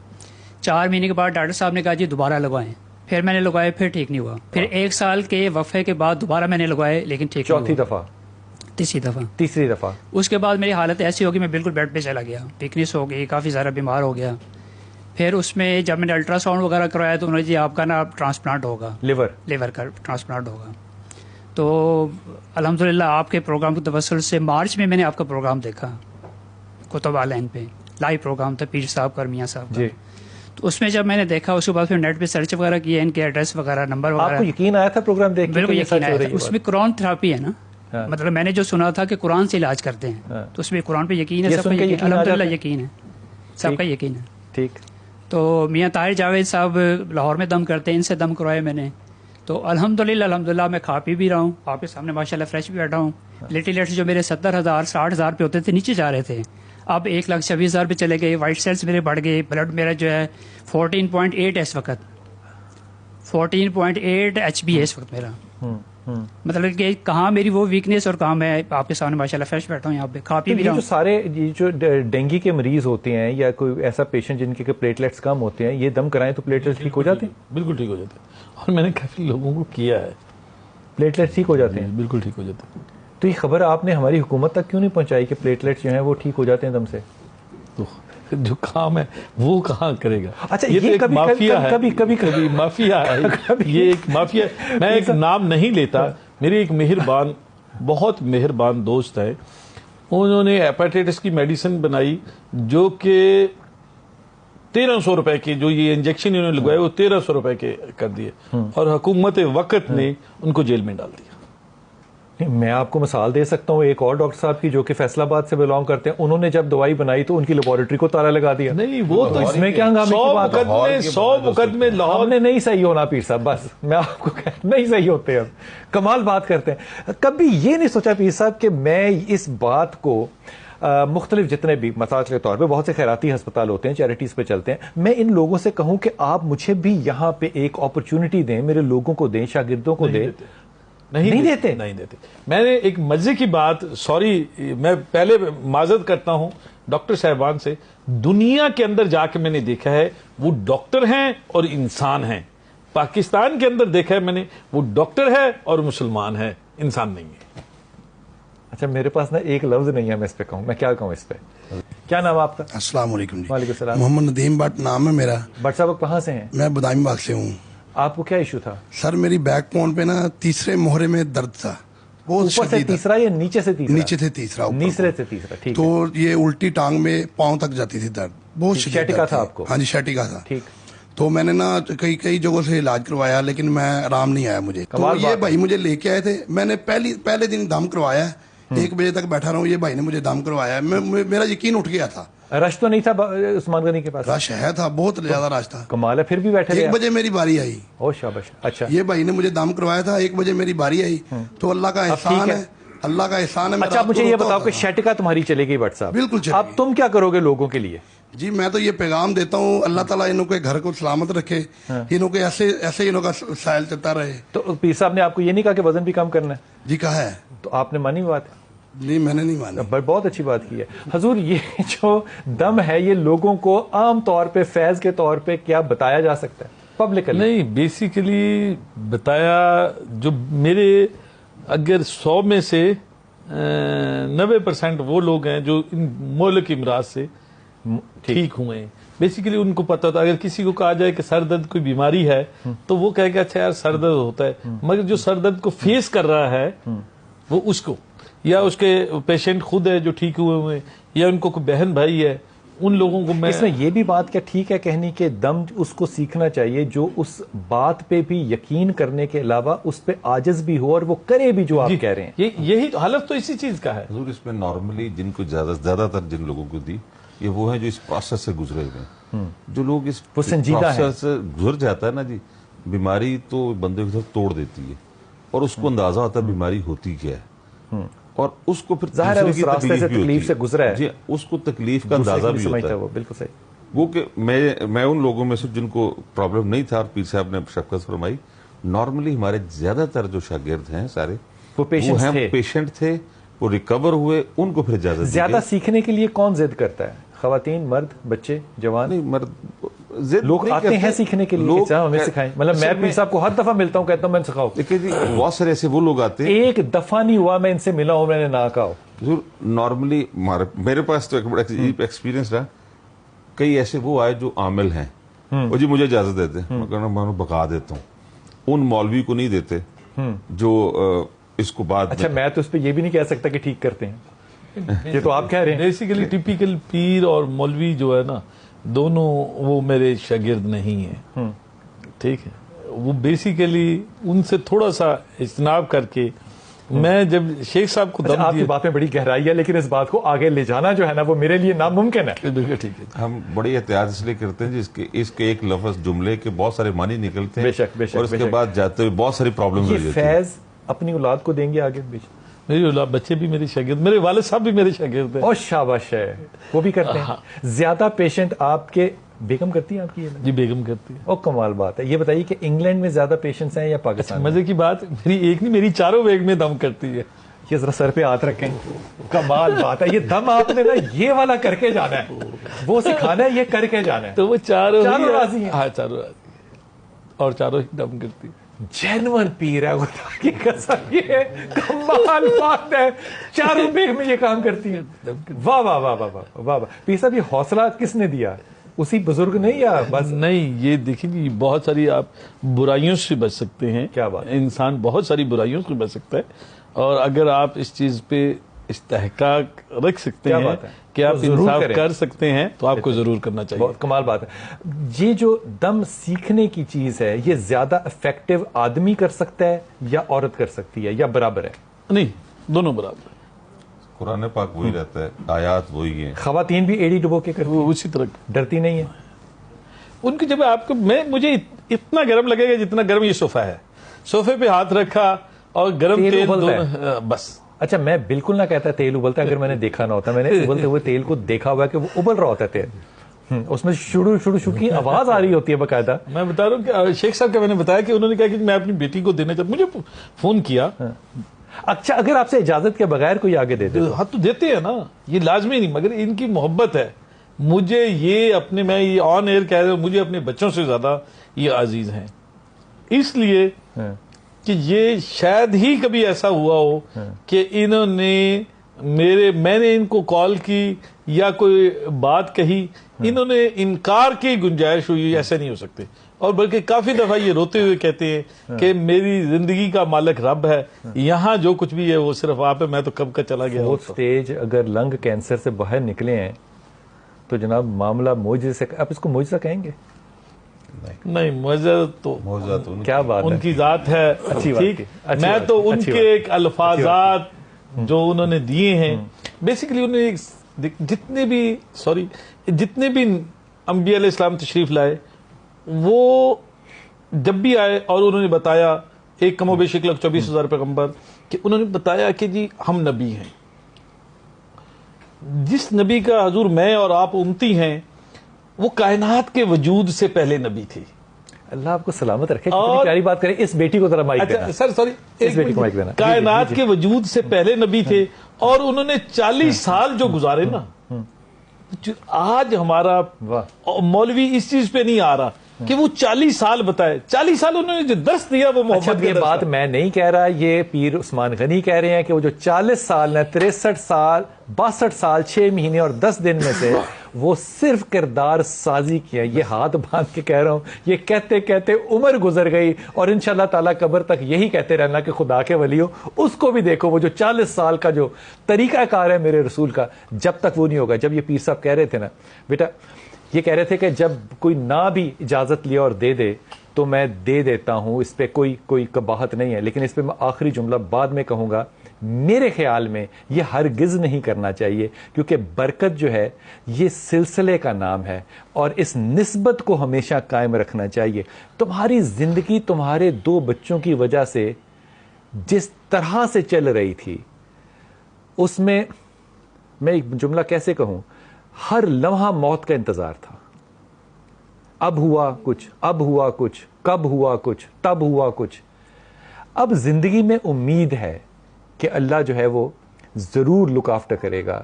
[SPEAKER 11] 4 مہینے کے بعد ڈاکٹر صاحب نے کہا جی دوبارہ لگوائیں. پھر میں نے لگوائے، پھر ٹھیک نہیں ہوا. پھر 1 سال کے وقفے کے بعد دوبارہ میں نے لگوائے، لیکن ٹھیک نہیں ہوا. تیسری دفعہ. اس کے بعد میری حالت ایسی ہوگی میں بالکل بیڈ پہ چلا گیا، ویکنیس ہو گئی، کافی زیادہ بیمار ہو گیا. پھر اس میں جب میں نے الٹرا ساؤنڈ وغیرہ کروایا تو انہوں نے جی آپ کا نا ٹرانسپلانٹ ہوگا، لیور کا ٹرانسپلانٹ ہوگا. تو الحمدللہ آپ کے پروگرام کے توسل سے مارچ میں نے آپ کا پروگرام دیکھا کتب آن لائن پہ، لائیو پروگرام تھا پیر صاحب کا اور میاں صاحب کا. تو اس میں جب میں نے دیکھا، اس کے بعد پھر نیٹ پہ سرچ وغیرہ کیا، ان کے ایڈریس وغیرہ، نمبر وغیرہ.
[SPEAKER 1] آپ کو یقین آیا تھا پروگرام دیکھ کے؟
[SPEAKER 11] بالکل یقین آیا تھا. اس میں قرآن تھراپی ہے نا، مطلب میں نے جو سنا تھا کہ قرآن سے علاج کرتے ہیں، تو اس میں قرآن پہ یقین ہے، سب کا الحمدللہ یقین ہے، سب کا یقین ہے.
[SPEAKER 1] ٹھیک.
[SPEAKER 11] تو میاں طاہر جاوید صاحب لاہور میں دم کرتے ہیں، ان سے دم کروائے میں نے. تو الحمدللہ میں کھا پی بھی رہا ہوں، آپ کے سامنے ماشاءاللہ فریش بھی بیٹھا ہوں. لیٹس جو میرے 70,000 60,000 پہ ہوتے تھے نیچے جا رہے تھے، اب 1,26,000 پہ چلے گئے. وائٹ سیلز میرے بڑھ گئے. بلڈ میرا جو ہے 14.8 ہے اس وقت، 14.8 HB ہے اس وقت میرا. مطلب کہ کہاں میری وہ ویکنیس اور کہاں میں آپ کے سامنے ماشاءاللہ فریش بیٹھا ہوں یہاں پہ کھا پی بھی رہا ہوں.
[SPEAKER 1] سارے یہ جو ڈینگی کے مریض ہوتے ہیں یا کوئی ایسا پیشنٹ جن کے پلیٹلیٹس کم ہوتے ہیں، یہ دم کرائیں تو پلیٹلیٹس ٹھیک ہو جاتے ہیں؟
[SPEAKER 5] بالکل ٹھیک ہو جاتے ہیں، اور میں نے کافی لوگوں کو کیا ہے،
[SPEAKER 1] پلیٹلیٹس ٹھیک ہو جاتے ہیں.
[SPEAKER 5] بالکل ٹھیک ہو جاتے ہیں.
[SPEAKER 1] تو یہ خبر آپ نے ہماری حکومت تک کیوں نہیں پہنچائی کہ پلیٹلیٹس جو ہیں وہ ٹھیک ہو جاتے ہیں دم سے؟
[SPEAKER 5] جو کام ہے وہ کہاں کرے گا.
[SPEAKER 1] اچھا،
[SPEAKER 5] یہ ایک مافیا ہے، کبھی مافیا ہے، یہ ایک مافیا. میں ایک نام نہیں لیتا. میری ایک مہربان، بہت مہربان دوست ہے، انہوں نے ہیپاٹائٹس کی میڈیسن بنائی جو کہ 1300 روپے کے، جو یہ انجیکشن انہوں نے لگوائے وہ 1300 روپے کے کر دیے، اور حکومت وقت نے ان کو جیل میں ڈال دیا.
[SPEAKER 1] میں آپ کو مثال دے سکتا ہوں ایک اور ڈاکٹر صاحب کی جو کہ فیصل آباد سے بلانگ کرتے ہیں. انہوں نے جب دوائی بنائی تو ان کی لیبارٹری کو تالا لگا دیا.
[SPEAKER 5] نہیں وہ تو
[SPEAKER 1] اس میں کیا ہنگامے کی بات ہے؟
[SPEAKER 5] 100 مقدمے لاہور
[SPEAKER 1] نے نہیں صحیح ہونا پیر صاحب، بس میں آپ کو نہیں صحیح ہوتے. اب کمال بات کرتے ہیں. کبھی یہ نہیں سوچا پیر صاحب کہ میں اس بات کو مختلف جتنے بھی مثال کے طور پہ بہت سے خیراتی ہسپتال ہوتے ہیں، چیریٹیز پہ چلتے ہیں، میں ان لوگوں سے کہوں کہ آپ مجھے بھی یہاں پہ ایک اپرچونٹی دیں، میرے لوگوں کو دیں، شاگردوں کو دیں. نہیں دیتے.
[SPEAKER 5] میں نے ایک مزے کی بات، سوری میں پہلے معذرت کرتا ہوں ڈاکٹر صاحبان سے، دنیا کے اندر جا کے میں نے دیکھا ہے وہ ڈاکٹر ہیں اور انسان ہیں. پاکستان کے اندر دیکھا ہے میں نے، وہ ڈاکٹر ہے اور مسلمان ہے، انسان نہیں ہے.
[SPEAKER 1] اچھا میرے پاس نا ایک لفظ نہیں ہے میں اس پہ کہوں، میں کیا کہوں اس پہ. کیا نام آپ کا؟
[SPEAKER 12] السلام علیکم.
[SPEAKER 1] وعلیکم السلام.
[SPEAKER 12] محمد ندیم بٹ نام ہے میرا.
[SPEAKER 1] بٹ صاحب کہاں سے ہیں؟
[SPEAKER 12] میں بدامی باغ سے ہوں.
[SPEAKER 1] آپ کو کیا ایشو تھا؟
[SPEAKER 12] سر میری بیک بون پہ نا تیسرے موہرے میں درد تھا بہت
[SPEAKER 1] اوپر سے تیسرا یا نیچے سے تیسرا؟
[SPEAKER 12] نیچے سے تیسرا،
[SPEAKER 1] نیچے سے تیسرا، ٹھیک.
[SPEAKER 12] تو یہ الٹی ٹانگ میں پاؤں تک جاتی تھی درد بہت شدید.
[SPEAKER 1] شیٹکا تھا آپ کو؟
[SPEAKER 12] ہاں جی شیٹکا تھا.
[SPEAKER 1] ٹھیک.
[SPEAKER 12] تو میں نے نا کئی جگہوں سے علاج کروایا لیکن میں آرام نہیں آیا مجھے. تو یہ بھائی مجھے لے کے آئے تھے، میں نے پہلے دن دم کروایا، 1 بجے تک بیٹھا رہا ہوں، یہ بھائی نے مجھے دم کروایا، میرا یقین اٹھ گیا تھا.
[SPEAKER 1] رش تو نہیں تھا عثمان غنی کے پاس؟
[SPEAKER 12] رش ہے تھا، بہت زیادہ رش تھا.
[SPEAKER 1] کمال ہے، پھر بھی بیٹھے.
[SPEAKER 12] 1 بجے میری باری آئی.
[SPEAKER 1] او شاباش. اچھا
[SPEAKER 12] یہ بھائی نے مجھے دم کروایا تھا، 1 بجے میری باری آئی. تو اللہ کا احسان ہے، اللہ کا احسان ہے.
[SPEAKER 1] اچھا مجھے یہ بتاؤ کہ شیٹکا تمہاری چلے گئی بٹ صاحب؟
[SPEAKER 12] بالکل.
[SPEAKER 1] اب تم کیا کرو گے لوگوں کے لیے؟
[SPEAKER 12] جی میں تو یہ پیغام دیتا ہوں اللہ تعالیٰ انہوں کے گھر کو سلامت رکھے، انہوں کے ایسے انہوں کا سائل چلتا رہے.
[SPEAKER 1] تو پیر صاحب نے آپ کو یہ نہیں کہا کہ وزن بھی کم کرنا ہے؟
[SPEAKER 12] جی کہا ہے.
[SPEAKER 1] تو آپ نے مانی بات؟
[SPEAKER 12] نہیں میں نے نہیں مانی.
[SPEAKER 1] بہت اچھی بات کی ہے حضور. یہ جو دم ہے یہ لوگوں کو عام طور پہ فیض کے طور پہ کیا بتایا جا سکتا ہے پبلکلی؟
[SPEAKER 5] نہیں، بیسیکلی بتایا جو میرے اگر 100 میں سے 90% وہ لوگ ہیں جو ان مہلک امراض سے ٹھیک ہوئے ہیں. بیسیکلی ان کو پتا ہوتا ہے، اگر کسی کو کہا جائے کہ سر درد کوئی بیماری ہے تو وہ کہے گا اچھا یار سر درد ہوتا ہے، مگر جو سر درد کو فیس کر رہا ہے وہ اس کو یا اس کے پیشنٹ خود ہے جو ٹھیک ہوئے ہیں یا ان کو کوئی بہن بھائی ہے، ان لوگوں کو میں
[SPEAKER 1] اس میں یہ بھی بات کیا ٹھیک ہے کہنی کہ دم اس کو سیکھنا چاہیے جو اس بات پہ بھی یقین کرنے کے علاوہ اس پہ عاجز بھی ہو اور وہ کرے بھی جو آپ کہہ رہے ہیں.
[SPEAKER 5] یہی حالت تو اسی چیز کا ہے
[SPEAKER 6] حضور. اس میں نارملی جن کو زیادہ تر جن لوگوں کو دی یہ وہ ہیں جو اس پروسیس سے گزرے ہوئے ہیں. جو لوگ اس پروسیس سے گزر جاتا ہے نا جی، بیماری تو بندے کو توڑ دیتی ہے اور اس کو اندازہ ہوتا ہے بیماری ہوتی کیا ہے اور اس کو پھر
[SPEAKER 1] ظاہر ہے اس راستے سے تکلیف سے گزرا ہے
[SPEAKER 6] جی، اس کو تکلیف کا اندازہ بھی ہوتا ہے.
[SPEAKER 1] وہ بالکل صحیح.
[SPEAKER 6] وہ کہ میں ان لوگوں میں سے جن کو پرابلم نہیں تھا اور پیر صاحب نے شفقت فرمائی، نارملی ہمارے زیادہ تر جو شاگرد ہیں سارے وہ پیشنٹ تھے، وہ ریکور ہوئے، ان کو پھر اجازت
[SPEAKER 1] زیادہ سیکھنے کے لیے کون ضد کرتا ہے؟ خواتین، مرد، بچے، جوان؟
[SPEAKER 6] نہیں مرد
[SPEAKER 1] لوگ آتے ہیں سیکھنے کے لیے، ہمیں سکھائیں. مطلب میں پیر صاحب کو ہر دفعہ ملتا ہوں کہتا ہوں میں سکھاؤ.
[SPEAKER 6] دیکھیں جی بہت سارے ایسے وہ لوگ آتے ہیں،
[SPEAKER 1] ایک دفعہ نہیں ہوا میں ان سے ملا ہوں میں نے نہ کہا.
[SPEAKER 6] نارملی میرے پاس تو ایکسپیرینس رہا، کئی ایسے وہ آئے جو عامل ہیں، وہ جی مجھے اجازت دیتے ہیں، میں بقا دیتا ہوں. ان مولوی کو نہیں دیتے جو اس کو بعد.
[SPEAKER 1] اچھا میں تو اس پہ یہ بھی نہیں کہہ سکتا کہ ٹھیک کرتے ہیں، یہ تو آپ کہہ رہے ہیں.
[SPEAKER 5] بیسیکلی ٹیپیکل پیر اور مولوی جو ہے نا دونوں وہ میرے شاگرد نہیں ہیں. ٹھیک ہے، وہ بیسیکلی ان سے تھوڑا سا اجتناب کر کے میں جب شیخ صاحب کو
[SPEAKER 1] آپ کی بات میں بڑی گہرائی ہے لیکن اس بات کو آگے لے جانا جو ہے نا وہ میرے لیے ناممکن ہے.
[SPEAKER 5] بالکل ٹھیک ہے.
[SPEAKER 6] ہم بڑی احتیاط اس لیے کرتے ہیں جس کے اس کے ایک لفظ جملے کے بہت سارے معنی نکلتے ہیں اور اس کے بعد جاتے ہوئے بہت ساری پرابلم
[SPEAKER 1] ہو جاتی ہیں. فیض اپنی اولاد کو دیں گے آگے؟
[SPEAKER 5] میری اولاد بچے بھی میرے شاگرد، میرے والد صاحب بھی میرے شاگرد ہیں.
[SPEAKER 1] اور شاباش ہے، وہ بھی کرتے ہیں. زیادہ پیشنٹ آپ کے بیگم کرتی ہیں آپ کی؟
[SPEAKER 5] جی بیگم کرتی ہے.
[SPEAKER 1] اور کمال بات ہے. یہ بتائیے کہ انگلینڈ میں زیادہ پیشنٹس ہیں یا پاکستان؟
[SPEAKER 5] مزے کی بات میری ایک نہیں میری چاروں بیگ میں دم کرتی ہے.
[SPEAKER 1] یہ ذرا سر پہ ہاتھ رکھیں، کمال بات ہے. یہ دم آپ نے نا یہ والا کر کے جانا ہے، وہ سکھانا ہے، یہ کر کے جانا ہے.
[SPEAKER 5] تو وہ چاروں
[SPEAKER 1] راضی ہیں.
[SPEAKER 5] ہاں چاروں راضی ہیں اور چاروں ہی دم کرتی ہے.
[SPEAKER 1] جینون پیر ہے خدا کی قسم، یہ کمال بات ہے. چاروں بیگ میں یہ کام کرتی ہیں. واہ واہ واہ واہ واہ واہ. پیر صاحب یہ حوصلہ کس نے دیا؟ اسی بزرگ نہیں یا بس؟
[SPEAKER 5] نہیں، یہ دیکھیں جی بہت ساری آپ برائیوں سے بچ سکتے ہیں.
[SPEAKER 1] کیا بات؟
[SPEAKER 5] انسان بہت ساری برائیوں سے بچ سکتا ہے اور اگر آپ اس چیز پہ استحقاق رکھ سکتے ہیں کہ آپ انصاف کر سکتے ہیں تو آپ کو ضرور کرنا چاہیے.
[SPEAKER 1] بہت کمال بات ہے. یہ جو دم سیکھنے کی چیز ہے یہ زیادہ افیکٹو آدمی کر سکتا ہے یا عورت کر سکتی ہے یا برابر ہے؟
[SPEAKER 5] نہیں، دونوں برابر.
[SPEAKER 6] قرآن پاک وہی رہتا ہے، آیات وہی ہیں.
[SPEAKER 1] خواتین بھی ایڑی ڈبو کے کرتی ہیں
[SPEAKER 5] اسی طرح،
[SPEAKER 1] ڈرتی نہیں ہے
[SPEAKER 5] ان کی. جب آپ کو مجھے اتنا گرم لگے گا جتنا گرم یہ صوفہ ہے، صوفے پہ ہاتھ رکھا اور گرم تیل بس.
[SPEAKER 1] اچھا میں بالکل نہ کہتا تیل ابلتا ہے، اگر میں نے دیکھا نہ ہوتا. میں نے ابلتے ہوئے تیل کو دیکھا ہوا ہے کہ وہ ابل رہا ہوتا ہے تیل، اس میں شروع کی آواز آ رہی ہوتی ہے باقاعدہ.
[SPEAKER 5] میں بتا رہا ہوں کہ شیخ صاحب کا میں نے بتایا کہ انہوں نے کہا کہ میں اپنی بیٹی کو دینا چاہتا، مجھے فون کیا.
[SPEAKER 1] اچھا اگر آپ سے اجازت کے بغیر کوئی آگے دے دے؟
[SPEAKER 5] ہاں تو دیتے ہیں نا، یہ لازمی نہیں، مگر ان کی محبت ہے. مجھے یہ اپنے، میں یہ آن ایئر کہہ رہا ہوں، مجھے اپنے بچوں سے زیادہ یہ عزیز ہیں، اس لیے کہ یہ شاید ہی کبھی ایسا ہوا ہو کہ انہوں نے میں نے ان کو کال کی یا کوئی بات کہی انہوں نے انکار کی گنجائش ہوئی. ایسے نہیں ہو سکتے. اور بلکہ کافی دفعہ یہ روتے ہوئے کہتے ہیں کہ میری زندگی کا مالک رب ہے, یہاں جو کچھ بھی ہے وہ صرف آپ ہے, میں تو کب کا چلا گیا.
[SPEAKER 1] فورتھ سٹیج اگر لنگ کینسر سے باہر نکلے ہیں تو جناب معاملہ معجزے سے, آپ اس کو معجزہ کہیں گے؟
[SPEAKER 5] نہیں, معجزہ تو
[SPEAKER 1] کیا بات ہے,
[SPEAKER 5] ان کی ذات ہے. ٹھیک, میں تو ان کے ایک الفاظات جو انہوں نے دیے ہیں, بیسیکلی انہوں نے جتنے بھی انبیاء علیہ السلام تشریف لائے, وہ جب بھی آئے اور انہوں نے بتایا, ایک کم و بیش 1,24,000 پیغمبر, کہ انہوں نے بتایا کہ جی ہم نبی ہیں. جس نبی کا حضور میں اور آپ امتی ہیں, وہ کائنات کے وجود سے پہلے نبی تھے.
[SPEAKER 1] اللہ آپ کو سلامت رکھے. کتنی پیاری بات کریں. اس بیٹی کو ذرا مائک دینا.
[SPEAKER 5] سر سوری,
[SPEAKER 1] اس بیٹی کو مائک دینا.
[SPEAKER 5] کائنات کے وجود سے پہلے نبی تھے, اور انہوں نے 40 سال جو گزارے نا, آج ہمارا مولوی اس چیز پہ نہیں آ رہا کہ وہ 40 سال بتائے. 40 سال انہوں نے جو درس دیا وہ محمد.
[SPEAKER 1] یہ بات میں نہیں کہہ رہا, یہ پیر عثمان غنی کہہ رہے ہیں کہ وہ جو 40 سال 63 سال 62 سال 6 مہینے اور 10 دن میں سے وہ صرف کردار سازی کیا. یہ ہاتھ باندھ کے کہہ رہا ہوں, یہ کہتے کہتے عمر گزر گئی, اور انشاءاللہ تعالیٰ قبر تک یہی کہتے رہنا کہ خدا کے ولی ہو. اس کو بھی دیکھو, وہ جو 40 سال کا جو طریقہ کار ہے میرے رسول کا, جب تک وہ نہیں ہوگا. جب یہ پیر صاحب کہہ رہے تھے نا بیٹا, یہ کہہ رہے تھے کہ جب کوئی نہ بھی اجازت لیا اور دے دے تو میں دے دیتا ہوں, اس پہ کوئی قباحت نہیں ہے. لیکن اس پہ میں آخری جملہ بعد میں کہوں گا, میرے خیال میں یہ ہرگز نہیں کرنا چاہیے, کیونکہ برکت جو ہے یہ سلسلے کا نام ہے, اور اس نسبت کو ہمیشہ قائم رکھنا چاہیے. تمہاری زندگی تمہارے 2 بچوں کی وجہ سے جس طرح سے چل رہی تھی, اس میں میں ایک جملہ کیسے کہوں, ہر لمحہ موت کا انتظار تھا. اب ہوا کچھ, اب ہوا کچھ, کب ہوا کچھ, تب ہوا کچھ. اب زندگی میں امید ہے کہ اللہ جو ہے وہ ضرور لک آفٹر کرے گا.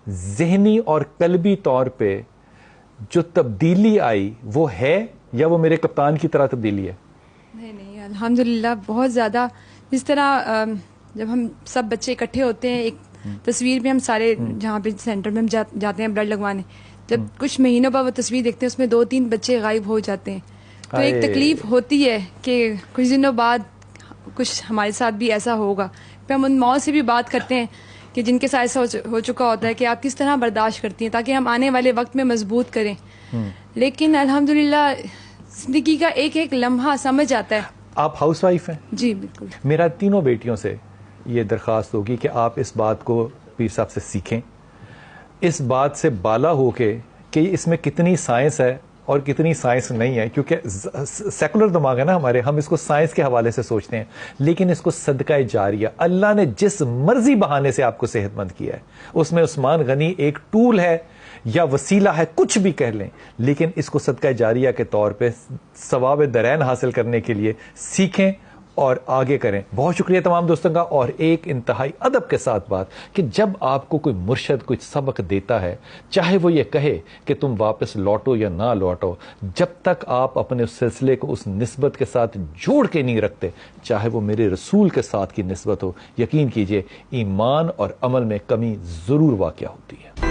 [SPEAKER 1] ذہنی اور قلبی طور پہ جو تبدیلی آئی وہ ہے, یا وہ میرے کپتان کی طرح تبدیلی ہے؟
[SPEAKER 2] نہیں, الحمدللہ بہت زیادہ. جس طرح جب ہم سب بچے اکٹھے ہوتے ہیں, ایک تصویر میں ہم سارے جہاں پہ سینٹر میں ہم جاتے ہیں بلڈ لگوانے, جب کچھ مہینوں بعد وہ تصویر دیکھتے ہیں, اس میں 2-3 بچے غائب ہو جاتے ہیں, تو ایک تکلیف ہوتی ہے کہ کچھ دنوں بعد کچھ ہمارے ساتھ بھی ایسا ہوگا. پھر ہم ان ماؤں سے بھی بات کرتے ہیں کہ جن کے ساتھ ایسا ہو چکا ہوتا ہے, کہ آپ کس طرح برداشت کرتی ہیں تاکہ ہم آنے والے وقت میں مضبوط کریں. لیکن الحمدللہ زندگی کا ایک ایک لمحہ سمجھ آتا ہے. آپ
[SPEAKER 1] ہاؤس وائف ہیں؟
[SPEAKER 2] جی بالکل.
[SPEAKER 1] میرا تینوں بیٹیوں سے یہ درخواست ہوگی کہ آپ اس بات کو پیر صاحب سے سیکھیں, اس بات سے بالا ہو کے کہ اس میں کتنی سائنس ہے اور کتنی سائنس نہیں ہے, کیونکہ سیکولر دماغ ہے نا ہمارے, ہم اس کو سائنس کے حوالے سے سوچتے ہیں, لیکن اس کو صدقہ جاریہ, اللہ نے جس مرضی بہانے سے آپ کو صحت مند کیا ہے, اس میں عثمان غنی ایک ٹول ہے یا وسیلہ ہے, کچھ بھی کہہ لیں, لیکن اس کو صدقہ جاریہ کے طور پہ ثواب درین حاصل کرنے کے لیے سیکھیں اور آگے کریں. بہت شکریہ تمام دوستوں کا. اور ایک انتہائی ادب کے ساتھ بات کہ جب آپ کو کوئی مرشد کچھ سبق دیتا ہے, چاہے وہ یہ کہے کہ تم واپس لوٹو یا نہ لوٹو, جب تک آپ اپنے اس سلسلے کو اس نسبت کے ساتھ جوڑ کے نہیں رکھتے, چاہے وہ میرے رسول کے ساتھ کی نسبت ہو, یقین کیجئے ایمان اور عمل میں کمی ضرور واقع ہوتی ہے.